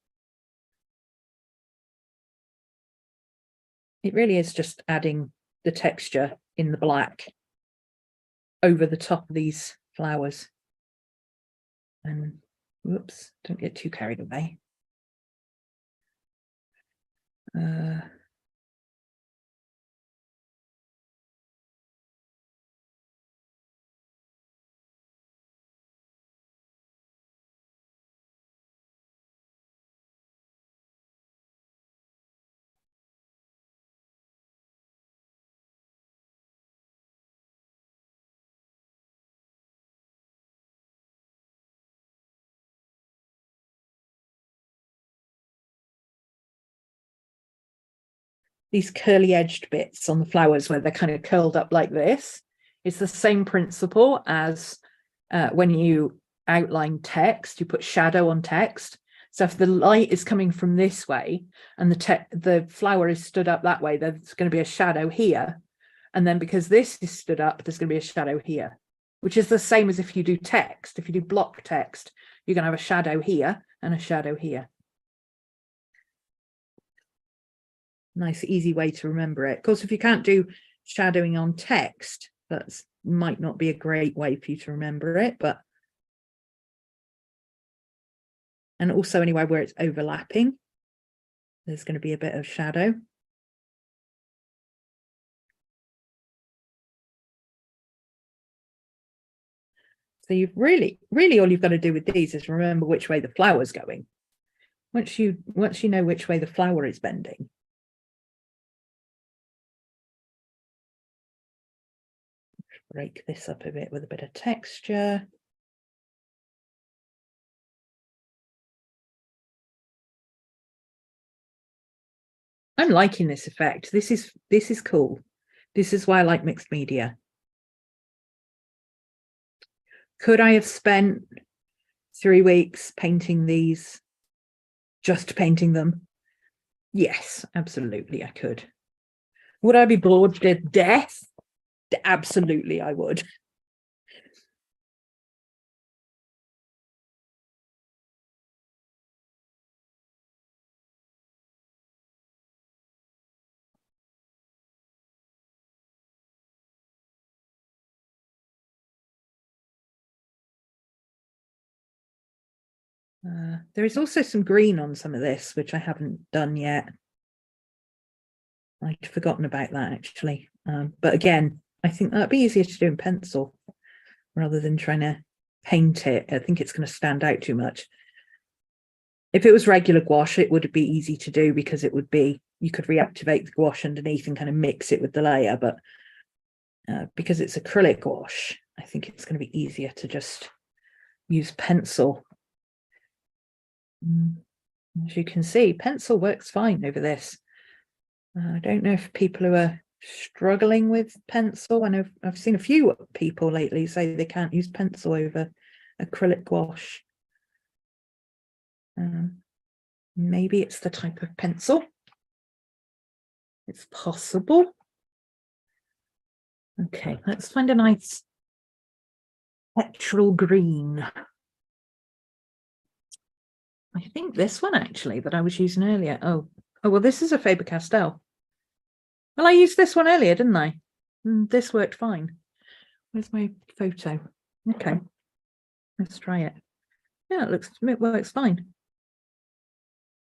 It really is just adding the texture in the black over the top of these flowers. And whoops, don't get too carried away. These curly edged bits on the flowers where they're kind of curled up like this. It's the same principle as when you outline text, you put shadow on text. So if the light is coming from this way and the flower is stood up that way, there's going to be a shadow here. And then because this is stood up, there's going to be a shadow here, which is the same as if you do text. If you do block text, you're going to have a shadow here and a shadow here. Nice, easy way to remember it. Of course, if you can't do shadowing on text, that might not be a great way for you to remember it, but and also anywhere where it's overlapping, there's going to be a bit of shadow. So you've really all you've got to do with these is remember which way the flower's going. Once you know which way the flower is bending. Break this up a bit with a bit of texture. I'm liking this effect. This is cool. This is why I like mixed media. Could I have spent 3 weeks painting these, just painting them? Yes, absolutely I could. Would I be bored to death? Absolutely I would. There is also some green on some of this, which I haven't done yet. I'd forgotten about that actually. But again, I think that'd be easier to do in pencil rather than trying to paint it. I think it's going to stand out too much. If it was regular gouache, it would be easy to do because it would be, you could reactivate the gouache underneath and kind of mix it with the layer. But because it's acrylic gouache, I think it's going to be easier to just use pencil. As you can see, pencil works fine over this. I don't know if people who are struggling with pencil, I know I've seen a few people lately say they can't use pencil over acrylic gouache. Maybe it's the type of pencil. It's possible. Okay, let's find a nice petrol green. I think this one actually that I was using earlier. Oh, well, this is a Faber-Castell. Well, I used this one earlier, didn't I? This worked fine. Where's my photo? Okay, let's try it. Yeah, it works fine.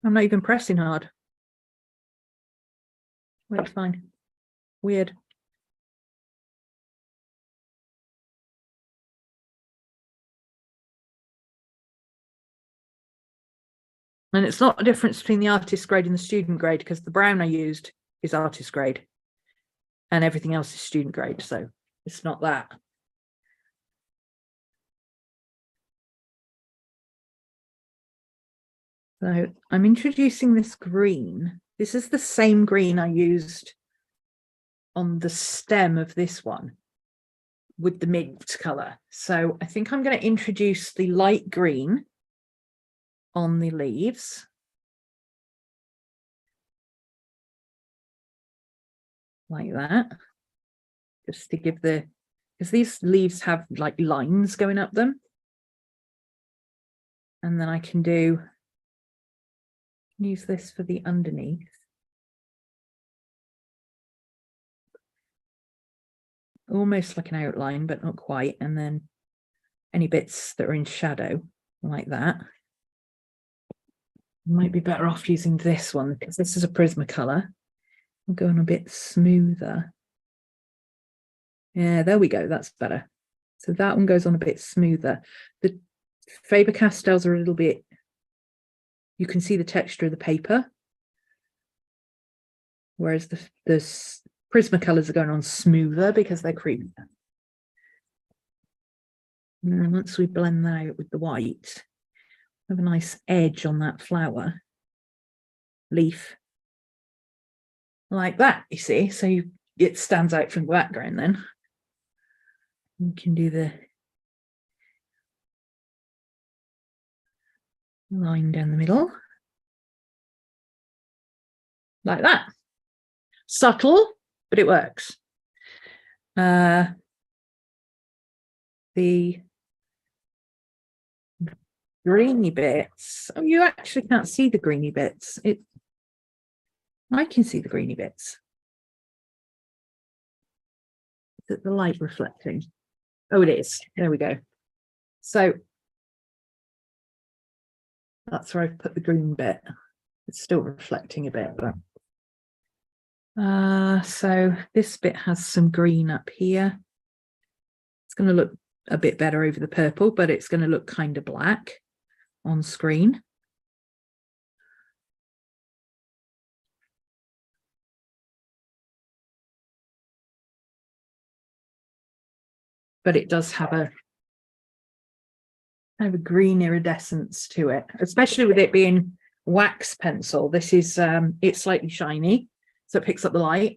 I'm not even pressing hard. Works fine. Weird. And it's not a difference between the artist grade and the student grade because the brown I used is artist grade. and everything else is student grade, so it's not that. So I'm introducing this green. This is the same green I used on the stem of this one with the mint color. So I think I'm going to introduce the light green on the leaves. Like that. Just to give the, because these leaves have like lines going up them. And then I can use this for the underneath. Almost like an outline, but not quite. And then any bits that are in shadow like that. Might be better off using this one because this is a Prismacolor. I'll go on a bit smoother. Yeah, there we go. That's better. So that one goes on a bit smoother. The Faber-Castells are a little bit, you can see the texture of the paper. Whereas the Prismacolors are going on smoother because they're creamier. And then once we blend that out with the white, have a nice edge on that flower leaf. Like that, you see. So it stands out from the background then. You can do the line down the middle. Like that. Subtle, but it works. The greeny bits. Oh, you actually can't see the greeny bits. I can see the greeny bits. Is it the light reflecting? Oh, it is. There we go. So that's where I've put the green bit. It's still reflecting a bit, but so this bit has some green up here. It's going to look a bit better over the purple, but it's going to look kind of black on screen. But it does have a kind of a green iridescence to it, especially with it being wax pencil. This is it's slightly shiny, so it picks up the light.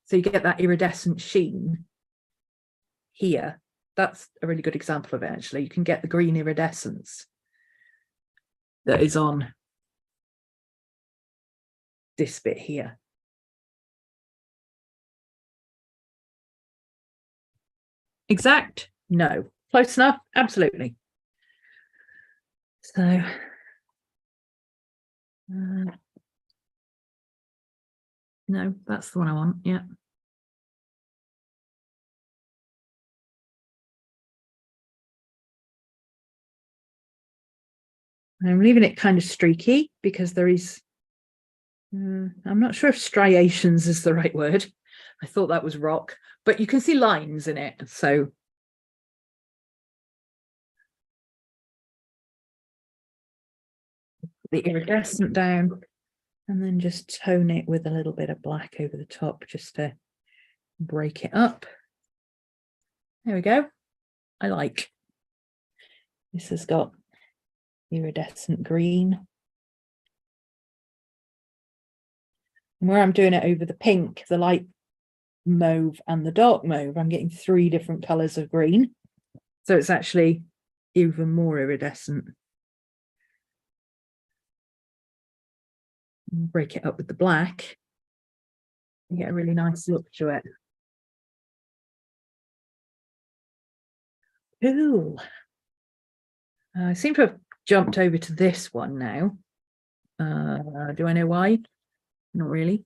So you get that iridescent sheen here. That's a really good example of it, actually. You can get the green iridescence that is on this bit here. Exact? No. Close enough? Absolutely. So no, that's the one I want. Yeah. I'm leaving it kind of streaky because there is, I'm not sure if striations is the right word. I thought that was rock, but you can see lines in it. So the iridescent down and then just tone it with a little bit of black over the top just to break it up. There we go. I like. This has got iridescent green. And where I'm doing it over the pink, the light mauve and the dark mauve, I'm getting 3 different colours of green. So it's actually even more iridescent. Break it up with the black. You get a really nice look to it. Cool. I seem to have jumped over to this one now. Do I know why? Not really.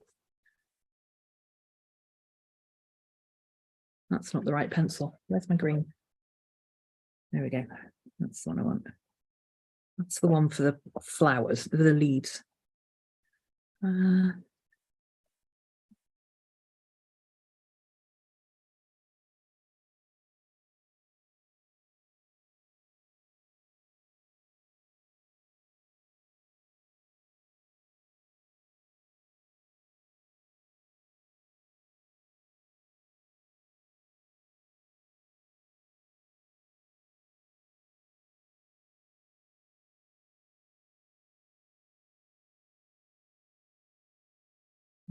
That's not the right pencil. Where's my green? There we go. That's the one I want. That's the one for the flowers, the leaves.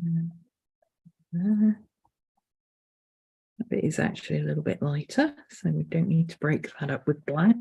That bit is actually a little bit lighter, so we don't need to break that up with black.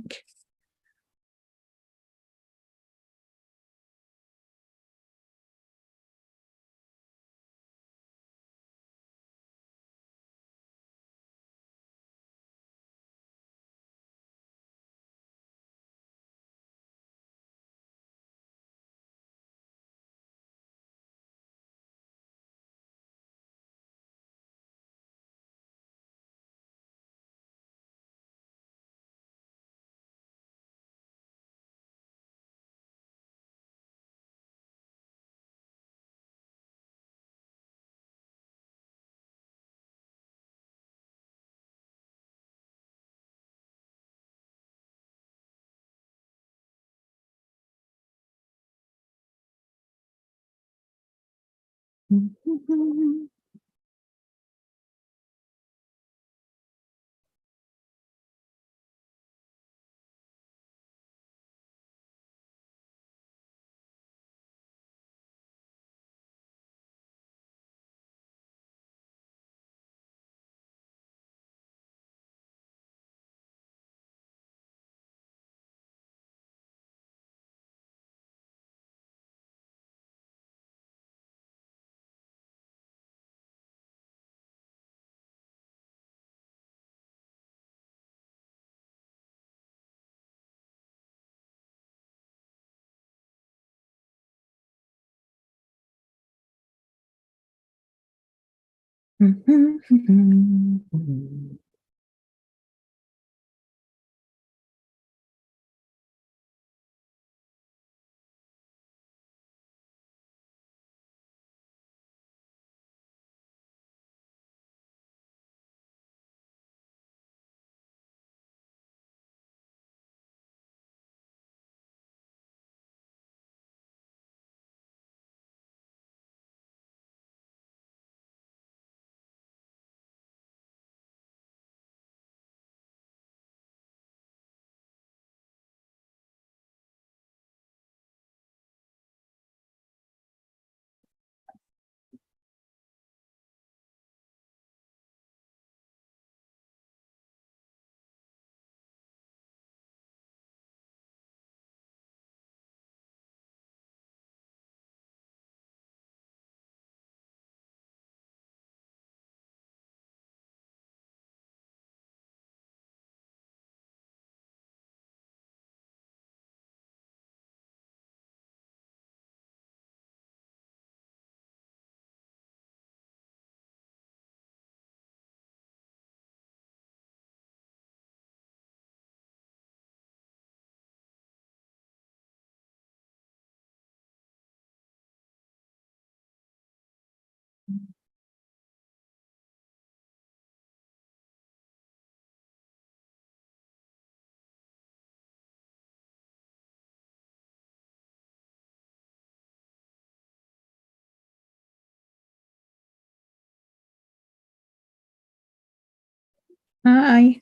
Hi,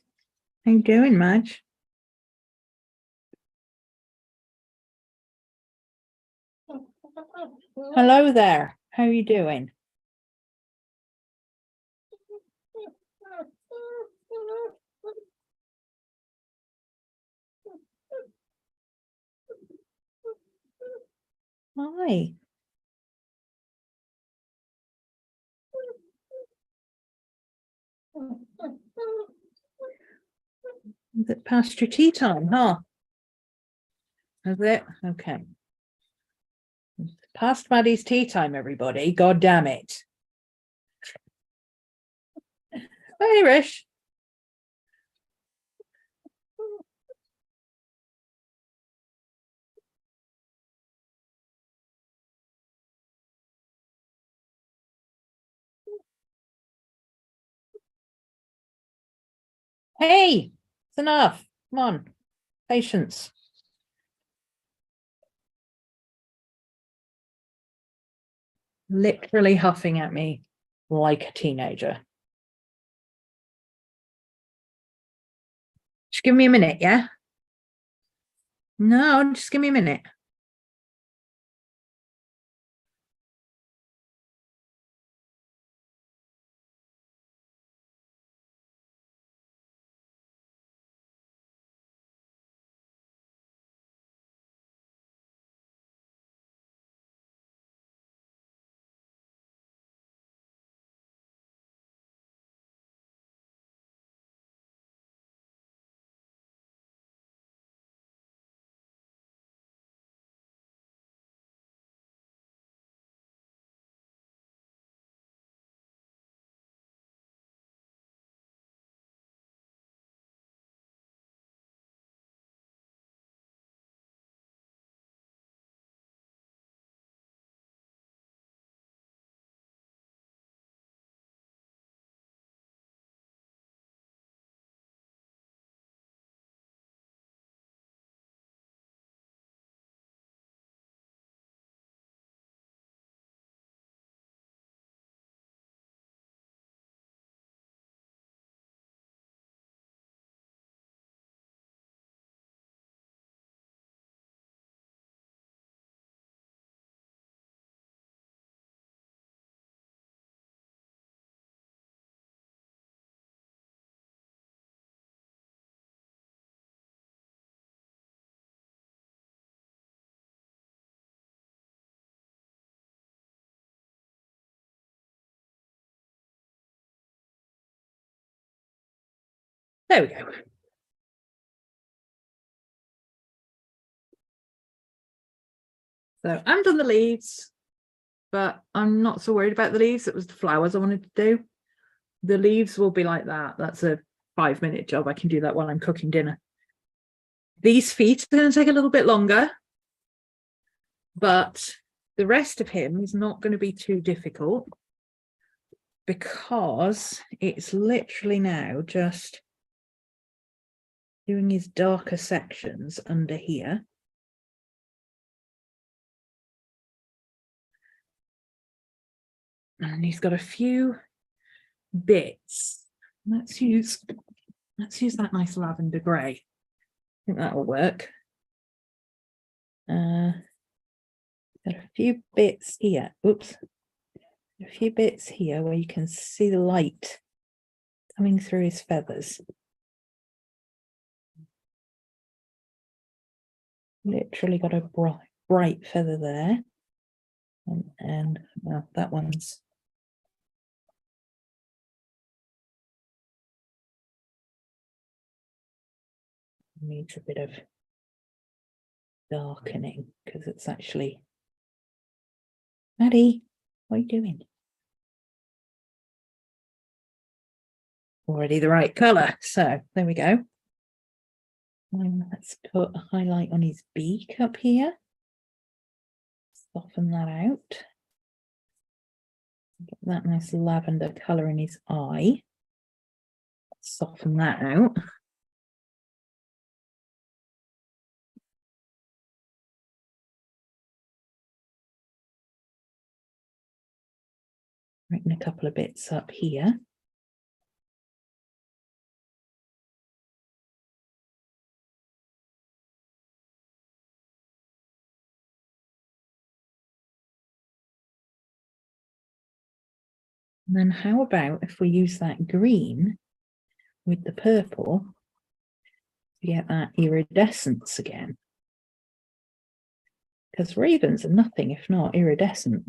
how you doing, Madge? Hello there. How are you doing? Hi. Is it past your tea time, huh? Is it? Okay. It's past Maddie's tea time, everybody. God damn it. Hey, Rish. Hey, it's enough. Come on. Patience. Literally huffing at me like a teenager. Just give me a minute, yeah? No, just give me a minute. There we go. So I've done the leaves, but I'm not so worried about the leaves. It was the flowers I wanted to do. The leaves will be like that. That's a 5-minute job. I can do that while I'm cooking dinner. These feet are going to take a little bit longer, but the rest of him is not going to be too difficult because it's literally now just doing his darker sections under here. And he's got a few bits. Let's use that nice lavender grey. I think that'll work. Got a few bits here. Oops. A few bits here where you can see the light coming through his feathers. Literally got a bright feather there. And well, that one's needs a bit of darkening because it's actually... Maddie, what are you doing? Already the right colour. So there we go. Let's put a highlight on his beak up here. Soften that out. Get that nice lavender colour in his eye. Soften that out. Writing a couple of bits up here. And then how about if we use that green with the purple to get that iridescence again? Because ravens are nothing if not iridescent.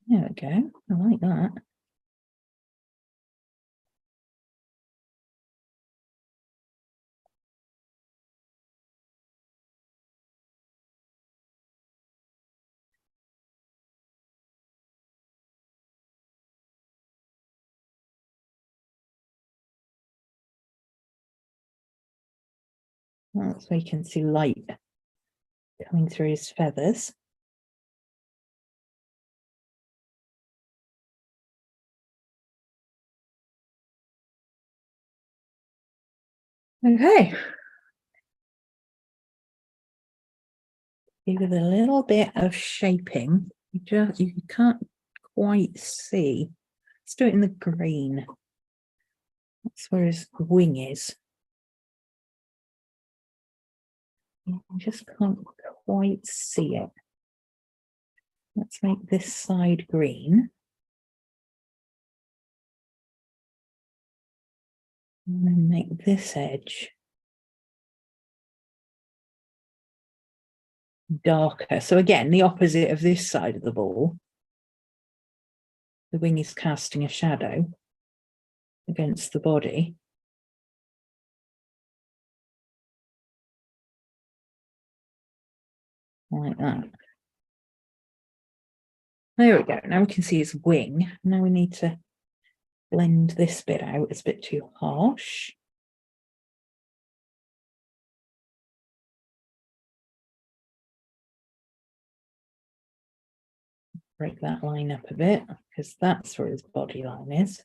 There we go. I like that. Well, so you can see light coming through his feathers. Okay. Give it a little bit of shaping. You can't quite see. Let's do it in the green. That's where his wing is. You just can't quite see it. Let's make this side green. And then make this edge darker. So again, the opposite of this side of the ball. The wing is casting a shadow against the body. Like that. There we go. Now we can see his wing. Now we need to blend this bit out. It's a bit too harsh. Break that line up a bit because that's where his body line is.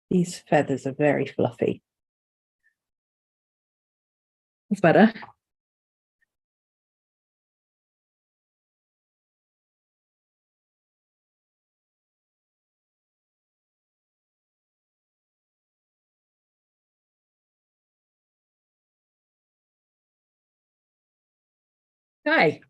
These feathers are very fluffy. It's better. Okay.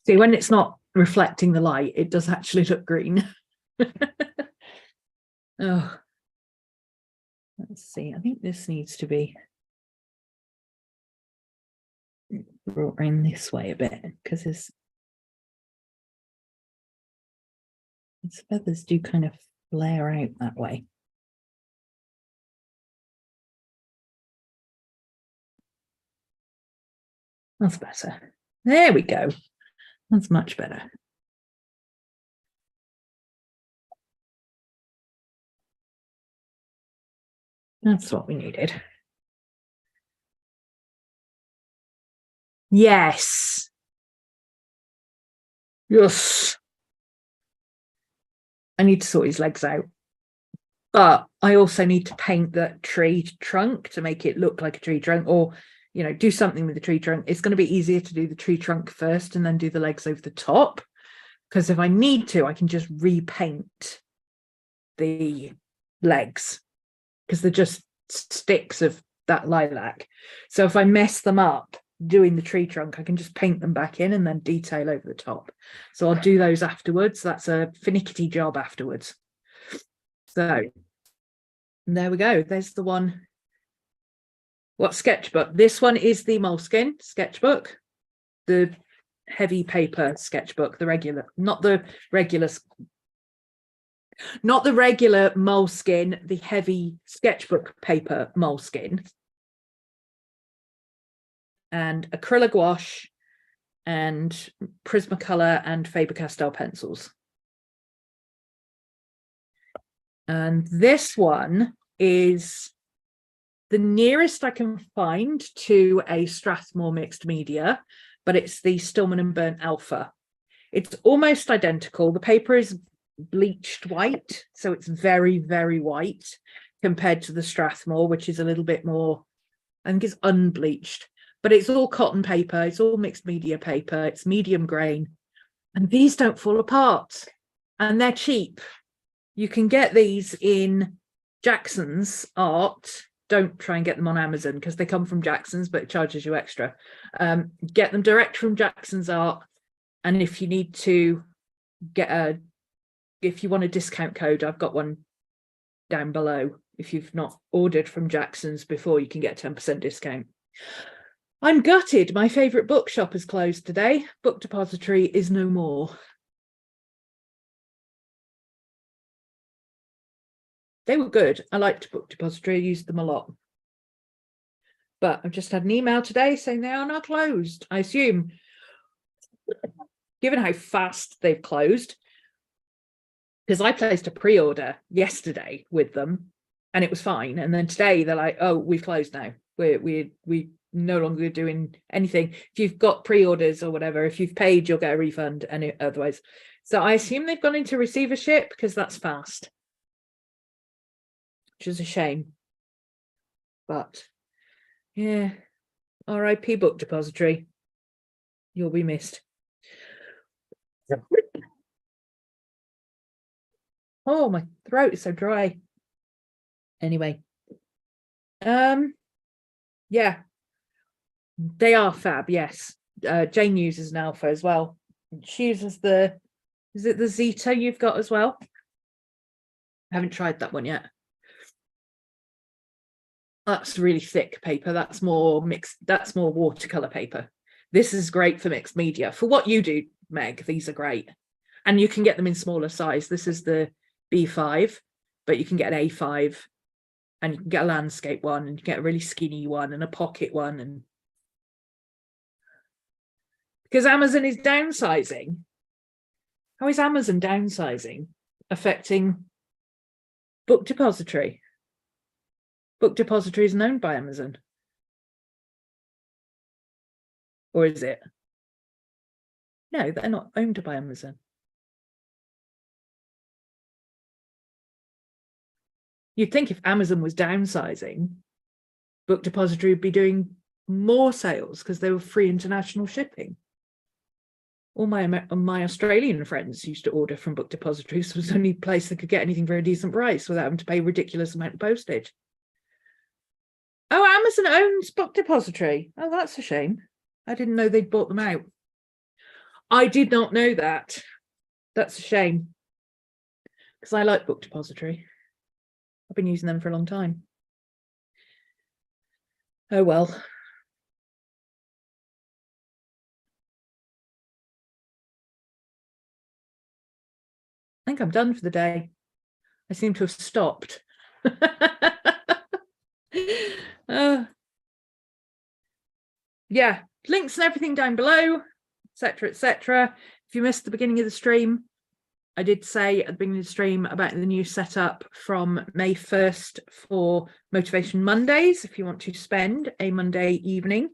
See, when it's not reflecting the light, it does actually look green. Oh, let's see. I think this needs to be brought in this way a bit because his feathers do kind of flare out that way. That's better. There we go. That's much better. That's what we needed. Yes. Yes. I need to sort his legs out. But I also need to paint the tree trunk to make it look like a tree trunk, or, you know, do something with the tree trunk. It's going to be easier to do the tree trunk first and then do the legs over the top. Because if I need to, I can just repaint the legs because they're just sticks of that lilac. So if I mess them up doing the tree trunk, I can just paint them back in and then detail over the top. So I'll do those afterwards. That's a finicky job afterwards. So there we go. There's the one. What sketchbook? This one is the Moleskine sketchbook, the heavy paper sketchbook, the regular, not the regular Moleskine, the heavy sketchbook paper Moleskine, and acrylic gouache and Prismacolor and Faber-Castell pencils. And this one is the nearest I can find to a Strathmore mixed media, but it's the Stillman and Burnt Alpha. It's almost identical. The paper is bleached white, so it's very, very white compared to the Strathmore, which is a little bit more, I think it's unbleached, but it's all cotton paper. It's all mixed media paper. It's medium grain, and these don't fall apart, and they're cheap. You can get these in Jackson's Art. Don't try and get them on Amazon because they come from Jackson's, but it charges you extra. Get them direct from Jackson's Art. And if you need to get if you want a discount code, I've got one down below. If you've not ordered from Jackson's before, you can get a 10% discount. I'm gutted. My favourite bookshop is closed today. Book Depository is no more. They were good. I liked Book Depository. I used them a lot. But I've just had an email today saying they are now closed. I assume, given how fast they've closed, because I placed a pre-order yesterday with them and it was fine. And then today they're like, oh, we've closed now. We no longer doing anything. If you've got pre-orders or whatever, if you've paid, you'll get a refund, and otherwise. So I assume they've gone into receivership because that's fast, which is a shame. But yeah, RIP Book Depository. You'll be missed. Oh, my throat is so dry. Anyway, yeah, they are fab. Yes, Jane uses an alpha as well. She uses is it the Zeta you've got as well? I haven't tried that one yet. That's really thick paper. That's more mixed. That's more watercolor paper. This is great for mixed media. For what you do, Meg, these are great. And you can get them in smaller size. This is the B5, but you can get an A5, and you can get a landscape one, and you get a really skinny one and a pocket one. And because Amazon is downsizing, how is Amazon downsizing affecting Book Depository? Book Depository is owned by Amazon. Or is it? No, they're not owned by Amazon. You'd think if Amazon was downsizing, Book Depository would be doing more sales because they were free international shipping. All my Australian friends used to order from Book Depository, so it was the only place they could get anything for a decent price without having to pay a ridiculous amount of postage. Oh, doesn't own Book Depository. Oh, that's a shame. I didn't know they'd bought them out. I did not know that. That's a shame. Because I like Book Depository. I've been using them for a long time. Oh well. I think I'm done for the day. I seem to have stopped. Yeah, links and everything down below, etc., etc. If you missed the beginning of the stream, I did say at the beginning of the stream about the new setup from May 1st for Motivation Mondays. If you want to spend a Monday evening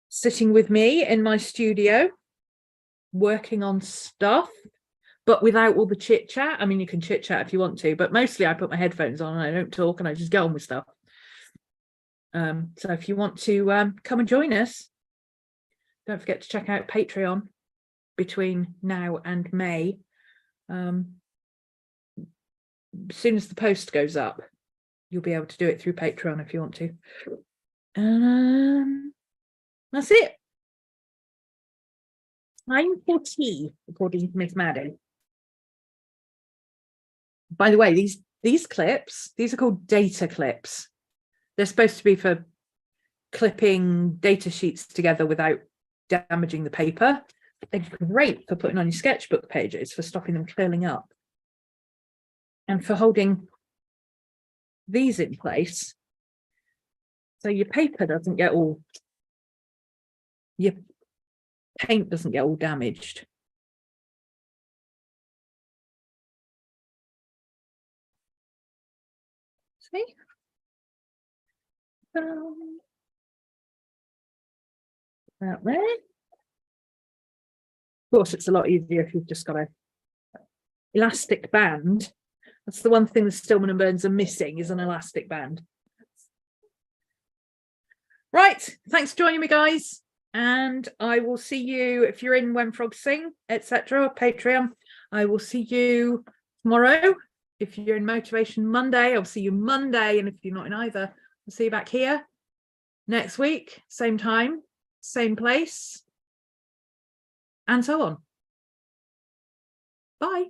sitting with me in my studio, working on stuff, but without all the chit chat. I mean, you can chit chat if you want to, but mostly I put my headphones on and I don't talk and I just get on with stuff. So if you want to come and join us, don't forget to check out Patreon between now and May. As soon as the post goes up, you'll be able to do it through Patreon if you want to. That's it. Time for tea, according to Miss Maddie. By the way, these clips, these are called data clips. They're supposed to be for clipping data sheets together without damaging the paper. They're great for putting on your sketchbook pages, for stopping them curling up, and for holding these in place so your paper doesn't get all, your paint doesn't get all damaged. See? That there. Of course, it's a lot easier if you've just got a elastic band. That's the one thing the Stillman and Burns are missing, is an elastic band. Right, thanks for joining me, guys. And I will see you, if you're in When Frogs Sing, etc., Patreon, I will see you tomorrow. If you're in Motivation Monday, I'll see you Monday. And if you're not in either, I'll see you back here next week, same time, same place, and so on. Bye.